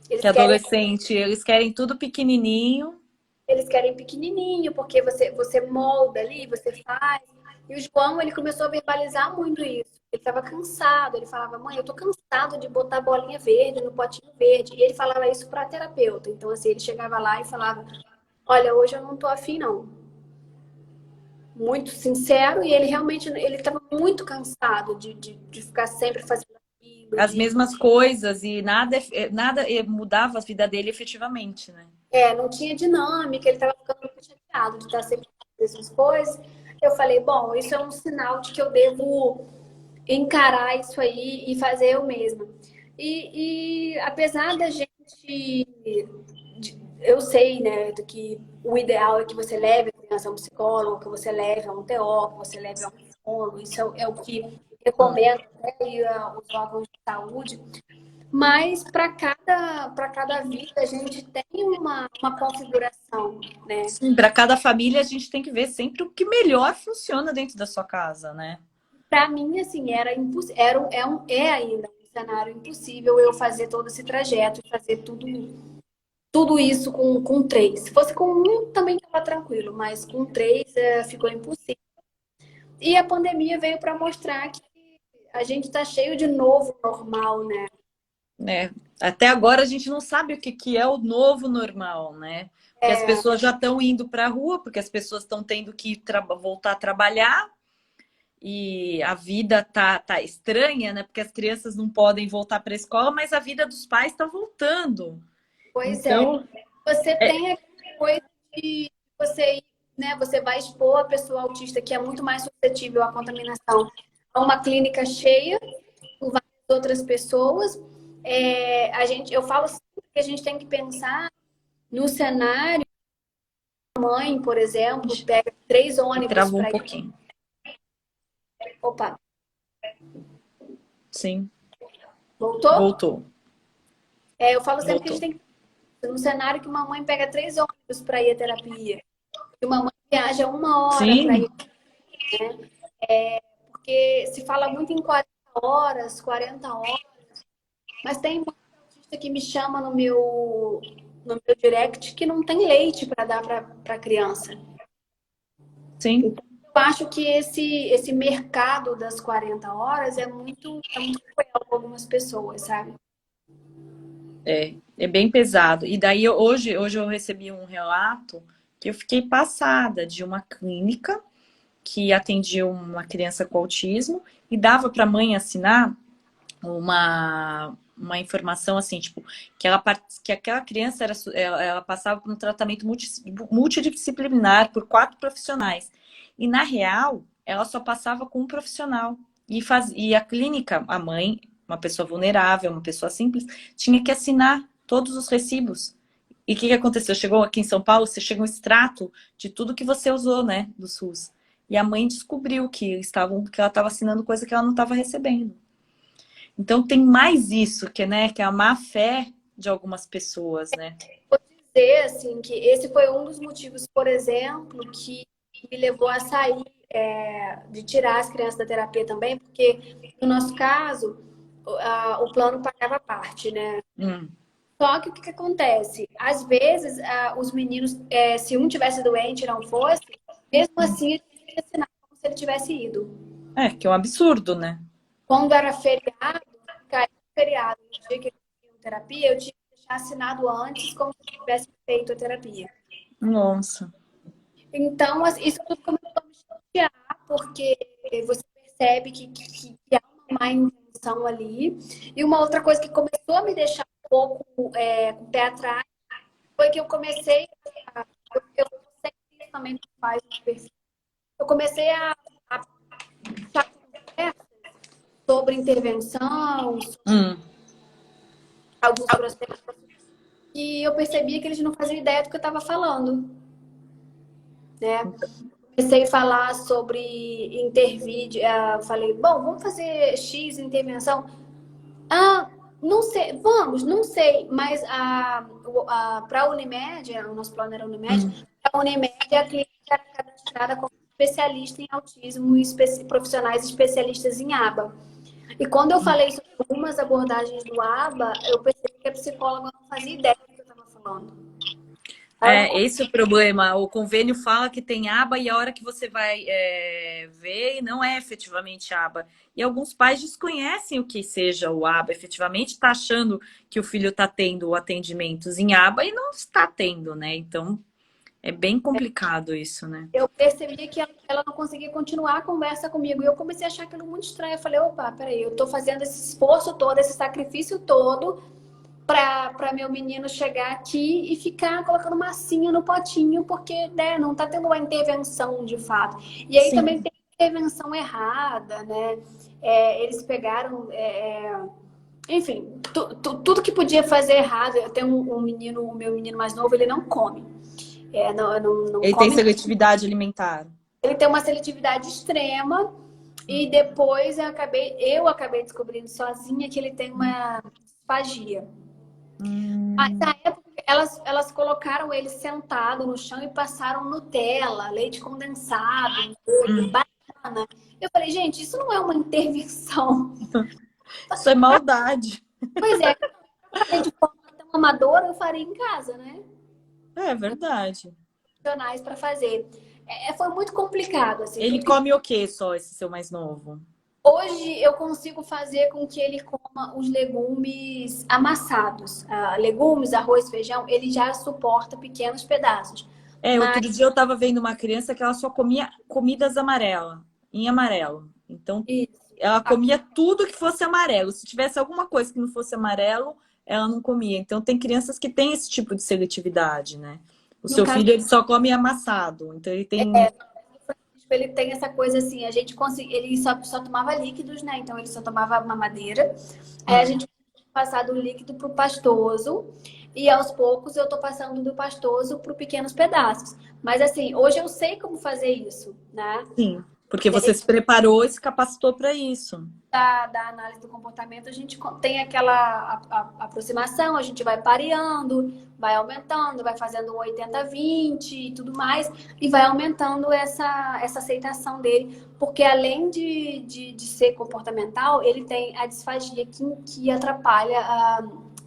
Que Eles querem, adolescente, eles querem tudo pequenininho. eles querem pequenininho, porque você molda ali, você faz. E o João, ele começou a verbalizar muito isso. Ele estava cansado, ele falava, mãe, eu tô cansado de botar bolinha verde no potinho verde. E ele falava isso para terapeuta. Então, assim, ele chegava lá e falava, olha, hoje eu não tô afim, não. Muito sincero, e ele realmente, ele estava muito cansado de ficar sempre fazendo aquilo, As mesmas coisas e nada mudava a vida dele efetivamente, né? não tinha dinâmica, ele estava ficando muito chateado de estar sempre fazendo essas coisas. Eu falei, bom, isso é um sinal de que eu devo encarar isso aí e fazer eu mesma. E apesar da gente, eu sei, né, do que o ideal é que você leve a criança a um psicólogo, que você leve a um TO, que você leve a um psicólogo, isso é o que Hum. recomendo, né, e os órgãos de saúde. Mas para cada vida a gente tem uma configuração, né? Sim, para cada família a gente tem que ver sempre o que melhor funciona dentro da sua casa, né? Para mim, assim, era impossível, é ainda um cenário impossível eu fazer todo esse trajeto, fazer tudo isso com três. Se fosse com um, também estava tranquilo, mas com três ficou impossível. E a pandemia veio para mostrar que a gente está cheio de novo normal, né? Né? Até agora a gente não sabe o que é o novo normal, né? Porque as pessoas já estão indo para a rua, porque as pessoas estão tendo que voltar a trabalhar e a vida tá estranha, né? Porque as crianças não podem voltar para a escola, mas a vida dos pais está voltando. Pois é. Então, Você tem aquela coisa de você, né? Você vai expor a pessoa autista, que é muito mais suscetível à contaminação, a uma clínica cheia com várias outras pessoas. Eu falo sempre que a gente tem que pensar no cenário. A mãe, por exemplo, pega 3 ônibus travou um para ir. pouquinho. Opa, Sim, voltou? voltou, Eu falo sempre que a gente voltou. tem que pensar no cenário que uma mãe pega 3 ônibus para ir à terapia, que uma mãe viaja 1 hora para ir, Sim, porque se fala muito em 40 horas, 40 horas, mas tem mãe autista que me chama no meu direct que não tem leite para dar para a criança. sim. Então, eu acho que esse mercado das 40 horas é muito cruel com algumas pessoas, sabe? É bem pesado. E daí hoje eu recebi um relato que eu fiquei passada de uma clínica que atendia uma criança com autismo e dava para a mãe assinar uma informação assim, tipo, que aquela criança ela passava por um tratamento multidisciplinar por 4 profissionais. E na real, ela só passava com um profissional. E a clínica, a mãe, uma pessoa vulnerável, uma pessoa simples, tinha que assinar todos os recibos. E o que aconteceu? Chegou aqui em São Paulo, você chega um extrato de tudo que você usou, né, do SUS. E a mãe descobriu que ela estava assinando coisa que ela não estava recebendo. Então tem mais isso, né, que é a má fé de algumas pessoas, né? Vou dizer assim que esse foi um dos motivos, por exemplo, que me levou a sair, de tirar as crianças da terapia também, porque no nosso caso, o plano pagava parte, né? Hum. Só que o que que acontece? Às vezes, os meninos, se um tivesse doente e não fosse, mesmo assim, ele tinha que assinar como se ele tivesse ido. É, que é um absurdo, né? Quando era feriado, caía feriado, no dia que eles tinham terapia, eu tinha que deixar assinado antes, como se eu tivesse feito a terapia. Nossa. Então, isso tudo começou a me chatear, porque você percebe que há uma má intenção ali. E uma outra coisa que começou a me deixar um pouco com o pé atrás foi que eu comecei eu sei que isso também faz no perfil. Eu comecei a puxar conversas sobre intervenção, sobre Hum. alguns processos, e eu percebia que eles não faziam ideia do que eu estava falando, né? Comecei a falar sobre intervídeo, falei, bom, vamos fazer X intervenção. Ah, não sei, vamos, não sei, mas para a Unimed, o nosso plano era Unimed, Hum. a Unimed, a clínica era cadastrada como especialista em autismo e profissionais especialistas em ABA. E quando eu falei sobre algumas abordagens do ABA, eu percebi que a psicóloga não fazia ideia do que eu estava falando. Ela não. Esse é o problema. O convênio fala que tem aba e a hora que você vai ver, não é efetivamente aba. E alguns pais desconhecem o que seja o aba efetivamente, está achando que o filho está tendo atendimentos em aba e não está tendo, né? Então, é bem complicado isso, né? Eu percebi que ela não conseguia continuar a conversa comigo. E eu comecei a achar aquilo muito estranho. Eu falei, opa, peraí, eu tô fazendo esse esforço todo, esse sacrifício todo para meu menino chegar aqui e ficar colocando massinha no potinho, porque, né, não tá tendo uma intervenção de fato. E aí também Sim. tem intervenção errada, né? Eles pegaram, enfim, tudo que podia fazer errado. Eu tenho um menino, o meu menino mais novo, ele não come. Não Ele tem come. seletividade alimentar. Ele tem uma seletividade extrema e depois eu acabei descobrindo sozinha que ele tem uma disfagia. Mas Hum. na época elas colocaram ele sentado no chão e passaram Nutella, leite condensado, molho, Hum. banana. Eu falei, gente, isso não é uma intervenção. Isso é maldade. Pois é, fazer de forma tão amadora, eu faria em casa, né? É verdade. Profissionais para fazer. Foi muito complicado, assim, Ele tudo que come o que só, esse seu mais novo? hoje eu consigo fazer com que ele coma os legumes amassados. Legumes, arroz, feijão, ele já suporta pequenos pedaços. Outro Mas dia eu tava vendo uma criança que ela só comia comidas amarelas, em amarelo. Então, isso, ela comia tudo que fosse amarelo. Se tivesse alguma coisa que não fosse amarelo, ela não comia. Então, tem crianças que têm esse tipo de seletividade, né? O no seu caso, filho, ele só come amassado. Então, ele tem... ele tem essa coisa assim, a gente ele só tomava líquidos, né? Então ele só tomava mamadeira. Aí a Hum. gente passar do líquido pro pastoso e aos poucos eu tô passando do pastoso pro pequenos pedaços. Mas assim, hoje eu sei como fazer isso, né? Sim, porque você se preparou e se capacitou para isso. Da análise do comportamento, a gente tem aquela aproximação, a gente vai pareando, vai aumentando, vai fazendo um 80-20 e tudo mais, e vai aumentando essa aceitação dele, porque além de ser comportamental, ele tem a disfagia que atrapalha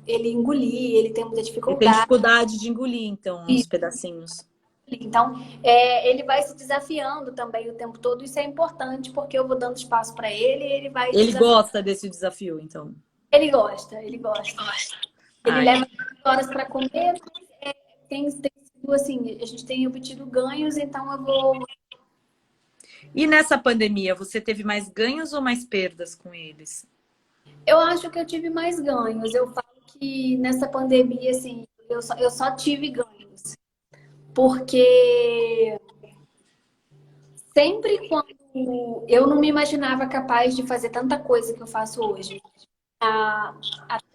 ele engolir, ele tem muita Ele tem dificuldade. dificuldade de engolir, então, os pedacinhos. Então, ele vai se desafiando também o tempo todo. Isso é importante porque eu vou dando espaço para ele e ele vai se Ele desafiando. gosta desse desafio, então. Ele gosta, ele gosta. Ele Ai. leva horas para comer, mas tem sido assim, a gente tem obtido ganhos, então eu vou. E nessa pandemia, você teve mais ganhos ou mais perdas com eles? Eu acho que eu tive mais ganhos. Eu falo que nessa pandemia, assim, eu só tive ganhos. Porque sempre quando eu não me imaginava capaz de fazer tanta coisa que eu faço hoje. Há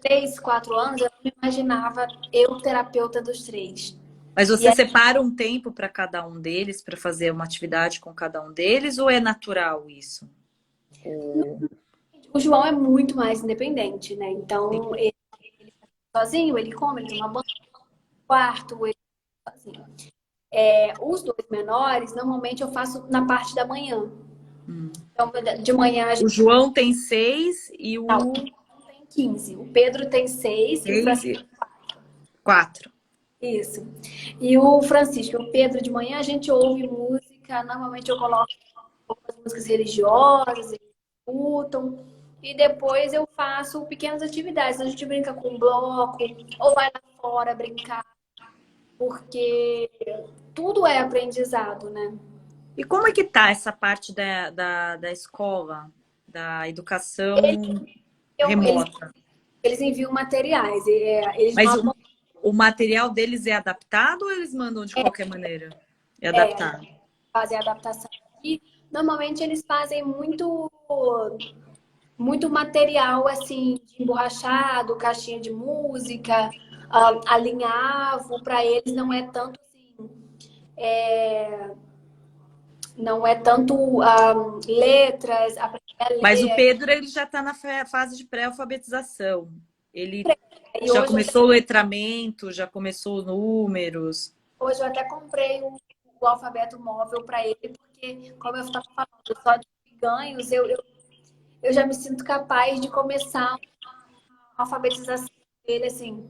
3, 4 anos, eu não me imaginava eu, terapeuta dos três. Mas E você separa um tempo para cada um deles, para fazer uma atividade com cada um deles, ou é natural isso? o João é muito mais independente, né? Então, ele sozinho, ele come, ele toma banho no quarto, ele sozinho. Os dois menores, normalmente eu faço na parte da manhã. Hum. Então, de manhã a O gente João tem 6 e não, o tem 15. O Pedro tem 6 e o 6 Francisco. e 4. Isso. E o Francisco, o Pedro, de manhã a gente ouve música. Normalmente eu coloco algumas músicas religiosas, eles escutam. E depois eu faço pequenas atividades. A gente brinca com um bloco, ou vai lá fora brincar, porque tudo é aprendizado, né? E como é que tá essa parte da escola, da educação Eles, remota? eles enviam materiais, eles Mas mandam o material deles é adaptado ou eles mandam de qualquer maneira? É é, adaptado. fazer a adaptação aqui. Normalmente eles fazem muito material assim, de emborrachado, caixinha de música, alinhavo, para eles não é tanto assim, não é tanto letras, aprender a Mas o ler. Pedro ele já está na fase de pré-alfabetização. Ele E já hoje, começou o letramento, já começou os números. hoje eu até comprei o alfabeto móvel para ele, porque, como eu estava falando, só de ganhos, eu já me sinto capaz de começar a alfabetização dele, assim,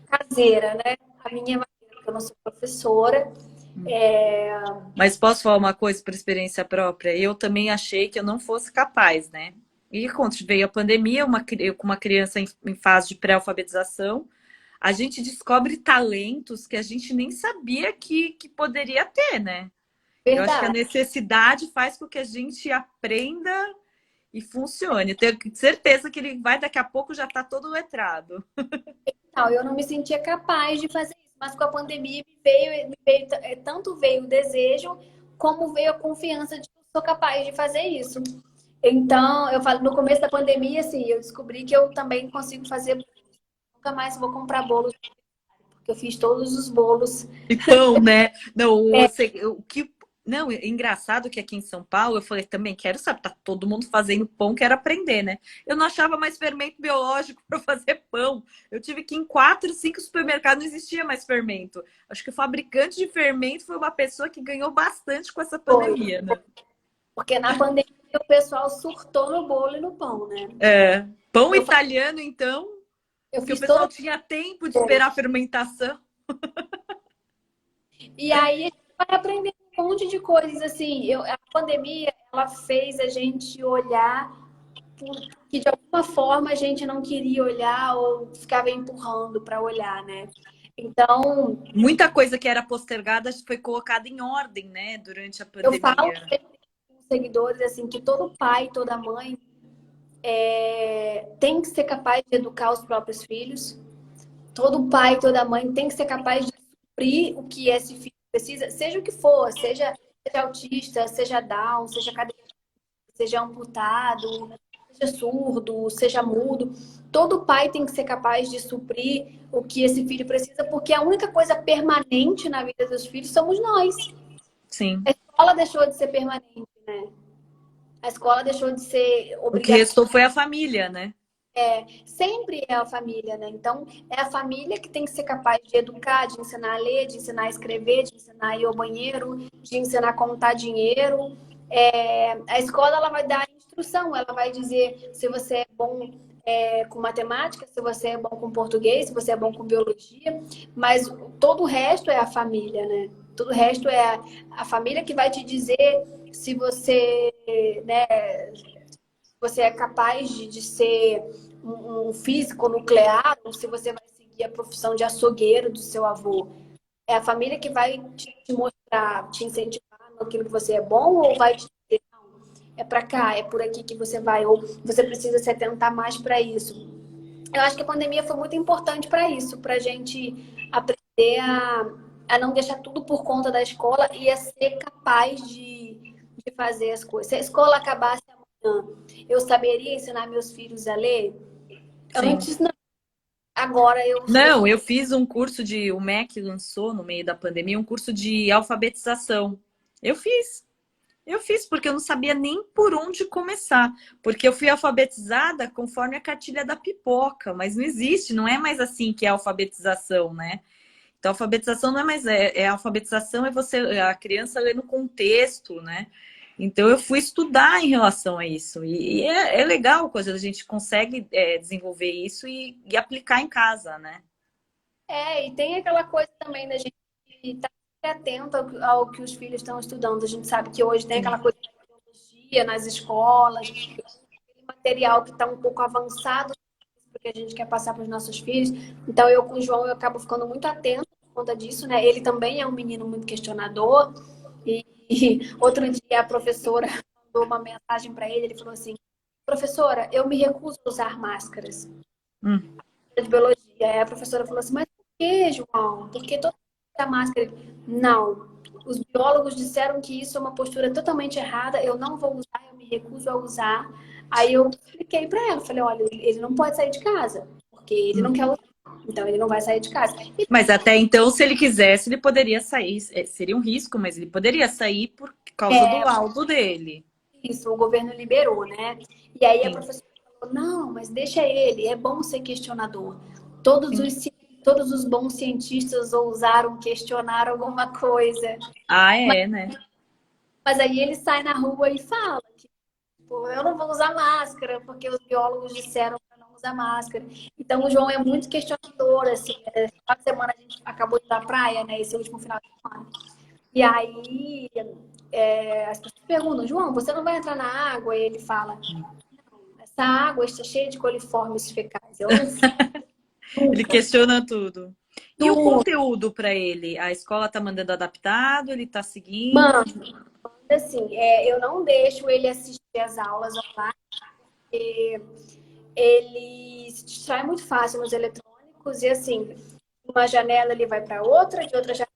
caseira, né? A minha maneira, porque eu não sou professora. É, Mas posso falar uma coisa por experiência própria? Eu também achei que eu não fosse capaz, né? E quando veio a pandemia, eu com uma criança em fase de pré-alfabetização, a gente descobre talentos que a gente nem sabia que poderia ter, né? Eu acho que a verdade. necessidade faz com que a gente aprenda e funcione. Eu tenho certeza que ele vai daqui a pouco já está todo letrado. Não, eu não me sentia capaz de fazer isso, mas com a pandemia tanto veio o desejo, como veio a confiança de que eu sou capaz de fazer isso. Então, eu falo, no começo da pandemia, assim, eu descobri que eu também consigo fazer. Nunca mais vou comprar bolos, porque eu fiz todos os bolos. E pão, né? Não, o que. Não, é engraçado que aqui em São Paulo eu falei também, quero saber, tá todo mundo fazendo pão, quero aprender, né? Eu não achava mais fermento biológico para fazer pão. Eu tive que ir em 4, 5 supermercados, não existia mais fermento. Acho que o fabricante de fermento foi uma pessoa que ganhou bastante com essa Foi, pandemia, né? porque na pandemia o pessoal surtou no bolo e no pão, né? É. Pão Eu, fa- italiano, então, eu que o fiz pessoal todo. tinha tempo de esperar a fermentação. E aí a gente vai aprendendo um monte de coisas, assim. A pandemia, ela fez a gente olhar que de alguma forma a gente não queria olhar ou ficava empurrando para olhar, né? Então, Muita coisa que era postergada foi colocada em ordem, né, durante a eu falo pandemia. com os seguidores assim que todo pai, toda mãe tem que ser capaz de educar os próprios filhos. Todo pai, toda mãe tem que ser capaz de suprir o que esse filho precisa, seja o que for, seja autista, seja Down, seja cadeirante, seja amputado, seja surdo, seja mudo. Todo pai tem que ser capaz de suprir o que esse filho precisa, porque a única coisa permanente na vida dos filhos somos nós. Sim. A escola deixou de ser permanente, né? A escola deixou de ser O que obrigatória. restou foi a família, né? Sempre é a família, né? Então, é a família que tem que ser capaz de educar, de ensinar a ler, de ensinar a escrever, de ensinar a ir ao banheiro, de ensinar a contar dinheiro. A escola ela vai dar instrução, ela vai dizer se você é bom com matemática, se você é bom com português, se você é bom com biologia, mas todo o resto é a família, né? Todo o resto é a família que vai te dizer se você, né, você é capaz de ser um físico nuclear ou se você vai seguir a profissão de açougueiro do seu avô. É a família que vai te mostrar, te incentivar naquilo que você é bom ou vai te dizer, não, é para cá, é por aqui que você vai, ou você precisa se atentar mais para isso. Eu acho que a pandemia foi muito importante para isso, para a gente aprender a não deixar tudo por conta da escola e a ser capaz de fazer as coisas. Se a escola acabasse amanhã, eu saberia ensinar meus filhos a ler? Sim. Antes não. Agora eu Não, sou. eu fiz um curso de. O MEC lançou no meio da pandemia um curso de alfabetização. Eu fiz. Eu fiz, porque eu não sabia nem por onde começar. Porque eu fui alfabetizada conforme a cartilha da pipoca, mas não existe, não é mais assim que é alfabetização, né? Então, alfabetização não é mais... alfabetização é a criança ler no contexto, né? Então, eu fui estudar em relação a isso. E é legal quando a gente consegue desenvolver isso e aplicar em casa, né? E tem aquela coisa também da gente estar atento ao que os filhos estão estudando. A gente sabe que hoje tem aquela Sim. coisa de tecnologia nas escolas, aquele material que está um pouco avançado porque a gente quer passar para os nossos filhos. Então, eu com o João, eu acabo ficando muito atento por conta disso, né? Ele também é um menino muito questionador. E outro dia a professora mandou uma mensagem para ele, ele falou assim, professora, eu me recuso a usar máscaras Hum. de biologia. Aí a professora falou assim, mas por que, João? Por que toda a máscara? Não. Os biólogos disseram que isso é uma postura totalmente errada, eu não vou usar, eu me recuso a usar. Aí eu expliquei para ela, falei, olha, ele não pode sair de casa, porque ele não quer usar. Então ele não vai sair de casa. Mas até então, se ele quisesse, ele poderia sair. Seria um risco, mas ele poderia sair por causa do laudo dele. Isso, o governo liberou, né? E aí a Sim, professora falou, não, mas deixa ele, é bom ser questionador. Todos sim. os, todos os bons cientistas ousaram questionar alguma coisa. Ah, é, né? Mas aí ele sai na rua e fala que pô, eu não vou usar máscara, porque os biólogos disseram para não usar máscara. Então o João é muito questionador, assim. Essa semana a gente acabou de ir pra praia, né? Esse último final de semana. E aí as pessoas perguntam, João, você não vai entrar na água? E ele fala, essa água está cheia de coliformes fecais. Eu não sei, Ele nunca. questiona tudo. E o Nunca. conteúdo para ele? A escola tá mandando adaptado? Ele tá Mano, seguindo? assim, eu não deixo ele assistir as aulas online, porque ele se distrai muito fácil nos eletrônicos e assim, de uma janela ele vai para outra, de outra janela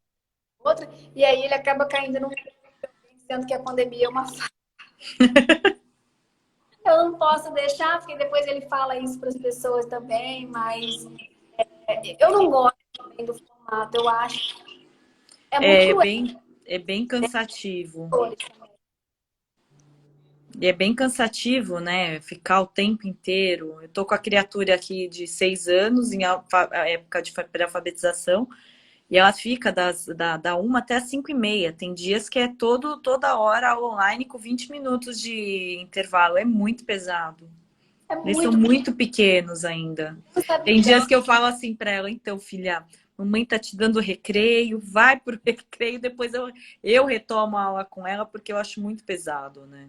para outra, e aí ele acaba caindo num sendo que a pandemia é uma fase. Eu não posso deixar, porque depois ele fala isso para as pessoas também, mas eu não gosto também do formato, eu acho que é muito É cruel. bem, é bem cansativo. E é bem cansativo, né? Ficar o tempo inteiro. Eu tô com a criatura aqui de 6 anos, em época de pré-alfabetização, e ela fica da 1 até as 5h30. Tem dias que é toda hora online com 20 minutos de intervalo. É muito pesado. É Eles são muito, muito pequenos ainda. não sabe Tem dias lidar. que eu falo assim para ela, então, filha, mamãe tá te dando recreio, vai pro recreio, depois eu retomo a aula com ela, porque eu acho muito pesado, né?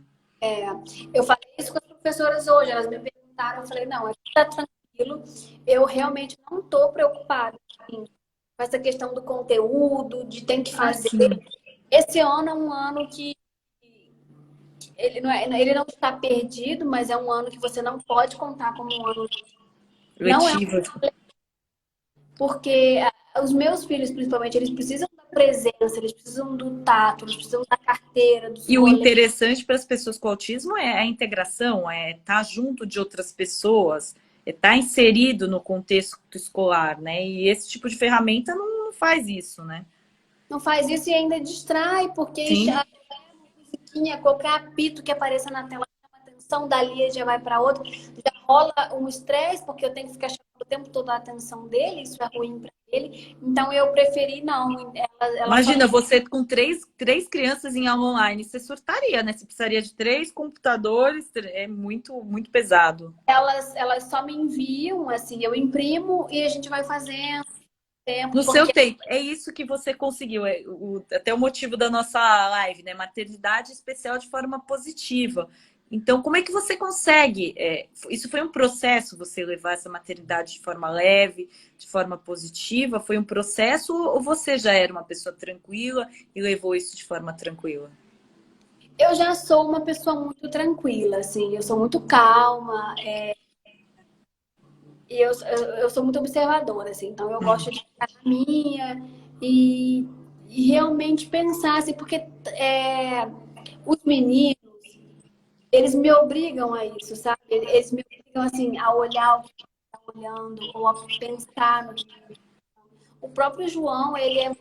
Eu falei isso com as professoras hoje, elas me perguntaram, eu falei, não, aqui tá tranquilo, eu realmente não estou preocupada assim, com essa questão do conteúdo, de tem que Ah, fazer. sim. Esse ano é um ano que ele não está perdido, mas é um ano que você não pode contar como um ano. Não é Letiva. porque os meus filhos, principalmente, eles precisam da presença, eles precisam do tato, eles precisam da carteira, dos E o colegas. interessante para as pessoas com autismo é a integração, é estar junto de outras pessoas, é estar inserido no contexto escolar, né? E esse tipo de ferramenta não faz isso, né? Não faz isso e ainda distrai, porque Sim. qualquer apito que apareça na tela chama atenção, dali já vai para outro. Já rola um estresse, porque eu tenho que ficar chamando o tempo todo a atenção dele, isso é ruim para ele. Então eu preferi não. Ela só Imagina me. você com três crianças em aula online, você surtaria, né? Você precisaria de 3 computadores, é muito pesado. Elas só me enviam, assim, eu imprimo e a gente vai fazendo tempo, No seu porque tempo, é isso que você conseguiu, até o motivo da nossa live, né? Maternidade especial de forma positiva. Então, como é que você consegue? Isso foi um processo, você levar essa maternidade de forma leve, de forma positiva? Foi um processo ou você já era uma pessoa tranquila e levou isso de forma tranquila? eu já sou uma pessoa muito tranquila, assim, eu sou muito calma, e eu sou muito observadora, assim, então eu gosto de ficar na minha e, e realmente pensar, assim, porque os meninos, eles me obrigam a isso, sabe? Eles me obrigam, assim, a olhar o que está olhando ou a pensar no que tá pensando. O próprio João, ele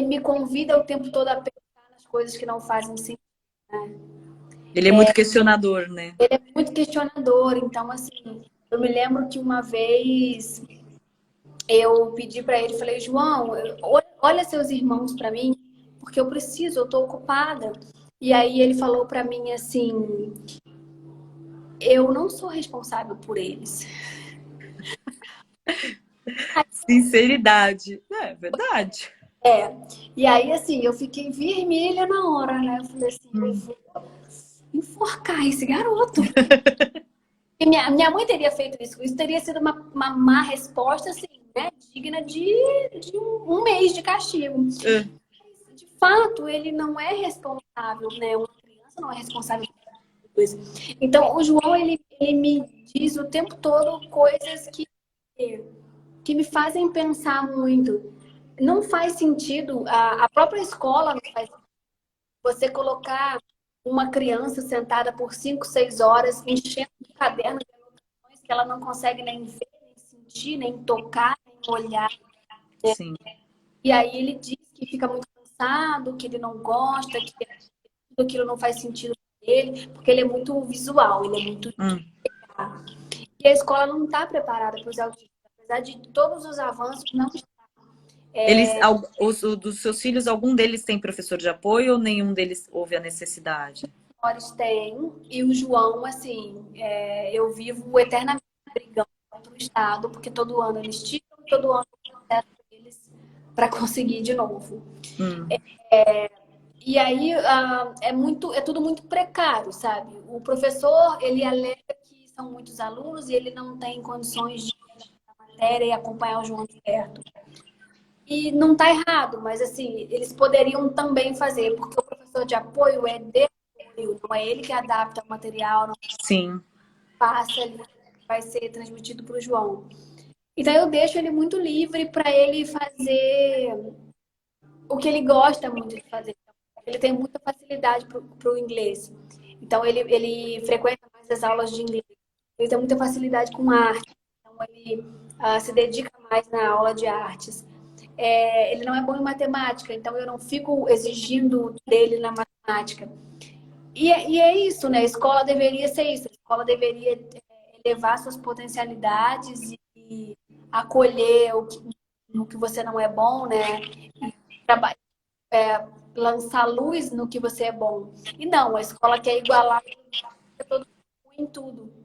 me convida o tempo todo a pensar nas coisas que não fazem sentido, né? Ele é muito questionador, né? Ele é muito questionador, então, assim, eu me lembro que uma vez eu pedi para ele, falei, João, olha seus irmãos para mim, porque eu preciso, eu tô ocupada. E aí ele falou para mim assim, eu não sou responsável por eles. Sinceridade. É verdade. É. E aí, assim, eu fiquei vermelha na hora, né? Eu falei assim, eu vou enforcar esse garoto. E minha mãe teria feito isso. Isso teria sido uma má resposta, assim, né? Digna de um mês de castigo. É. De fato, ele não é responsável, né? Uma criança não é responsável por isso. Então, o João, ele me diz o tempo todo coisas que me fazem pensar muito. Não faz sentido, a própria escola não faz sentido você colocar uma criança sentada por 5, 6 horas, enchendo de caderno de anotações que ela não consegue nem ver, nem sentir, nem tocar, nem olhar. Sim. E aí ele diz que fica muito cansado, que ele não gosta, que tudo aquilo não faz sentido para ele, porque ele é muito visual, ele é muito. Hum. E a escola não está preparada para os autistas. Apesar de todos os avanços, não está. Eles, dos seus filhos, algum deles tem professor de apoio ou nenhum deles houve a necessidade? Menores têm, e o João, assim, eu vivo eternamente brigando contra o Estado, porque todo ano eles tiram, todo ano eu processo eles para conseguir de novo. Hum. E aí é tudo muito precário, sabe? O professor, ele alega que são muitos alunos e ele não tem condições de ir na matéria e acompanhar o João de perto. E não está errado, mas assim, eles poderiam também fazer, porque o professor de apoio é de apoio, não é ele que adapta o material, não Sim. passa ali, vai ser transmitido para o João. Então eu deixo ele muito livre para ele fazer o que ele gosta muito de fazer. Ele tem muita facilidade para o inglês. Então ele frequenta mais as aulas de inglês. Ele tem muita facilidade com arte. Então ele se dedica mais na aula de artes. Ele não é bom em matemática, então eu não fico exigindo dele na matemática. E é isso, né? A escola deveria ser isso. A escola deveria elevar suas potencialidades e acolher no que você não é bom, né? Trabalhar, lançar luz no que você é bom. E não, a escola quer igualar todo mundo em tudo.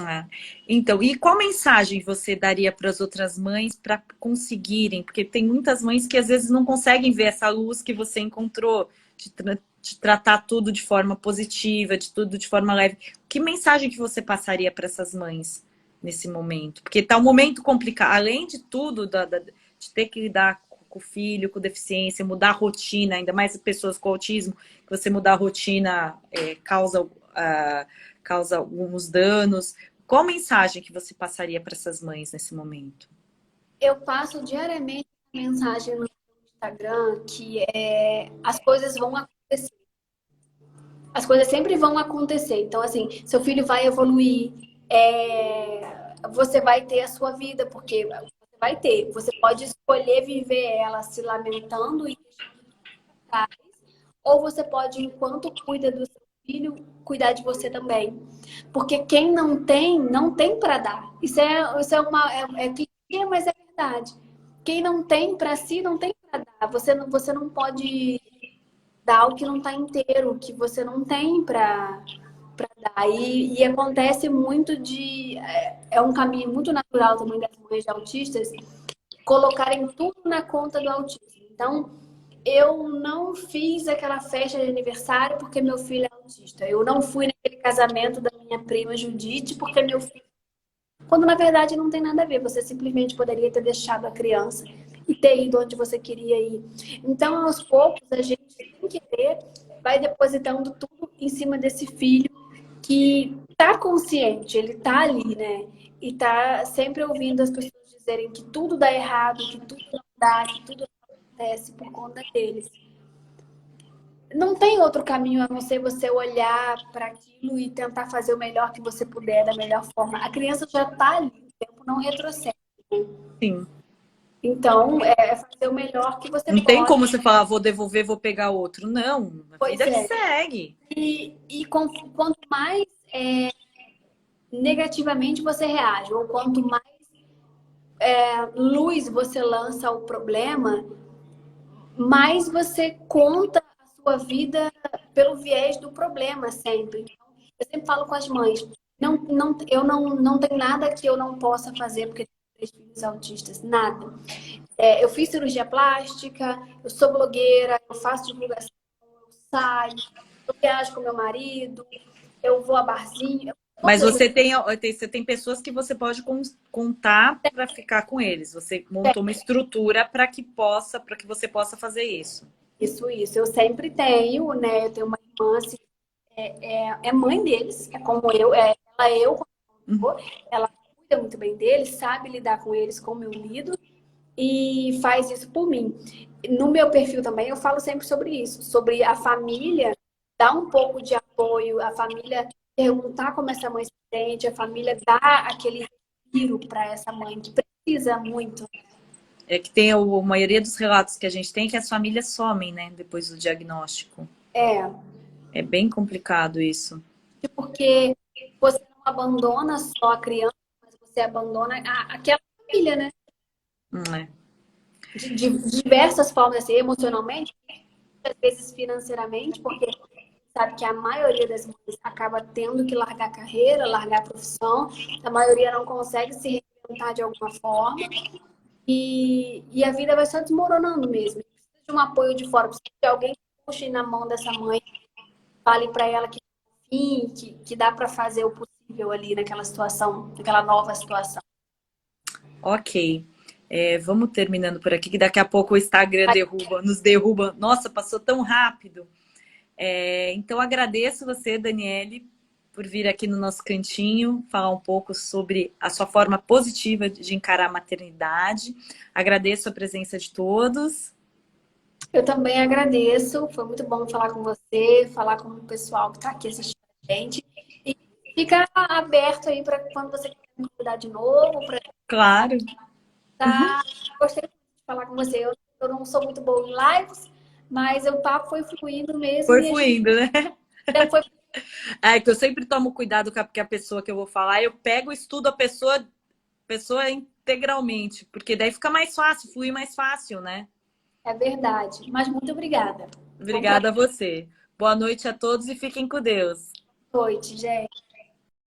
É. Então, e qual mensagem você daria para as outras mães para conseguirem? Porque tem muitas mães que às vezes não conseguem ver essa luz que você encontrou, de tratar tudo de forma positiva, de tudo de forma leve. Que mensagem que você passaria para essas mães nesse momento? Porque está um momento complicado, além de tudo, de ter que lidar com o filho, com deficiência, mudar a rotina, ainda mais pessoas com autismo, que você mudar a rotina causa. Causa alguns danos. Qual mensagem que você passaria para essas mães nesse momento? Eu passo diariamente mensagem no Instagram que as coisas vão acontecer. As coisas sempre vão acontecer. Então, assim, seu filho vai evoluir, você vai ter a sua vida, porque você vai ter. Você pode escolher viver ela se lamentando e trás, ou você pode, enquanto cuida do seu filho, cuidar de você também. Porque quem não tem para dar. Isso é clichê, mas é verdade. Quem não tem para si, não tem para dar. Você não pode dar o que não está inteiro, o que você não tem para dar. E acontece muito é um caminho muito natural também das mães de autistas colocarem tudo na conta do autismo. Então, eu não fiz aquela festa de aniversário porque meu filho é autista. Eu não fui naquele casamento da minha prima Judite porque meu filho. Quando na verdade não tem nada a ver. Você simplesmente poderia ter deixado a criança e ter ido onde você queria ir. Então, aos poucos, a gente, sem querer, vai depositando tudo em cima desse filho que tá consciente, ele tá ali, né? E tá sempre ouvindo as pessoas dizerem que tudo dá errado, que tudo não dá, que tudo não acontece por conta deles. Não tem outro caminho a não ser você olhar para aquilo e tentar fazer o melhor que você puder, da melhor forma. A criança já está ali, o tempo não retrocede. Sim. Então, fazer o melhor que você Não tem pode. como você falar, vou devolver, vou pegar outro. Não, a Pois vida que é. segue. Quanto mais negativamente você reage, ou quanto mais luz você lança ao problema, mais você conta a sua vida pelo viés do problema sempre. Então, eu sempre falo com as mães, eu não tenho nada que eu não possa fazer porque tenho 3 filhos autistas, nada. Eu fiz cirurgia plástica, eu sou blogueira, eu faço divulgação, eu saio, eu viajo com meu marido, eu vou a barzinho. Mas você tem pessoas que você pode contar para ficar com eles. Você montou uma estrutura para que você possa fazer isso. Isso. Eu sempre tenho, né? Eu tenho uma irmã, assim, é mãe deles, é como eu, ela cuida muito bem deles, sabe lidar com eles como eu lido e faz isso por mim. No meu perfil também eu falo sempre sobre isso, sobre a família dar um pouco de apoio, a família perguntar como essa mãe se sente, a família dar aquele respiro para essa mãe que precisa muito. É que tem a maioria dos relatos que a gente tem que as famílias somem, né, depois do diagnóstico. É, É bem complicado isso. porque você não abandona só a criança, mas você abandona aquela família, né? É. De diversas formas, assim, emocionalmente, às vezes financeiramente, porque sabe que a maioria das mães acaba tendo que largar a carreira, largar a profissão, a maioria não consegue se reinventar de alguma forma e a vida vai só desmoronando mesmo. Precisa de um apoio de fora, precisa de alguém que puxe na mão dessa mãe, fale para ela que sim, que dá para fazer o possível ali naquela situação, naquela nova situação. Ok. Vamos terminando por aqui, que daqui a pouco o Instagram nos derruba. Nossa, passou tão rápido. Então, agradeço você, Daniele, por vir aqui no nosso cantinho, falar um pouco sobre a sua forma positiva de encarar a maternidade. Agradeço a presença de todos. Eu também agradeço, foi muito bom falar com você, falar com o pessoal que está aqui assistindo a gente. E fica aberto aí para quando você quiser me convidar de novo. Claro. Gostei muito de falar com você. Eu não sou muito boa em lives, mas o papo foi fluindo mesmo. Foi E a gente fluindo, né? foi. Que eu sempre tomo cuidado com a pessoa que eu vou falar. Eu pego, estudo a pessoa integralmente, porque daí fica mais fácil, flui mais fácil, né? É verdade. Mas muito obrigada. Obrigada a você. Boa noite a todos e fiquem com Deus. Boa noite, gente.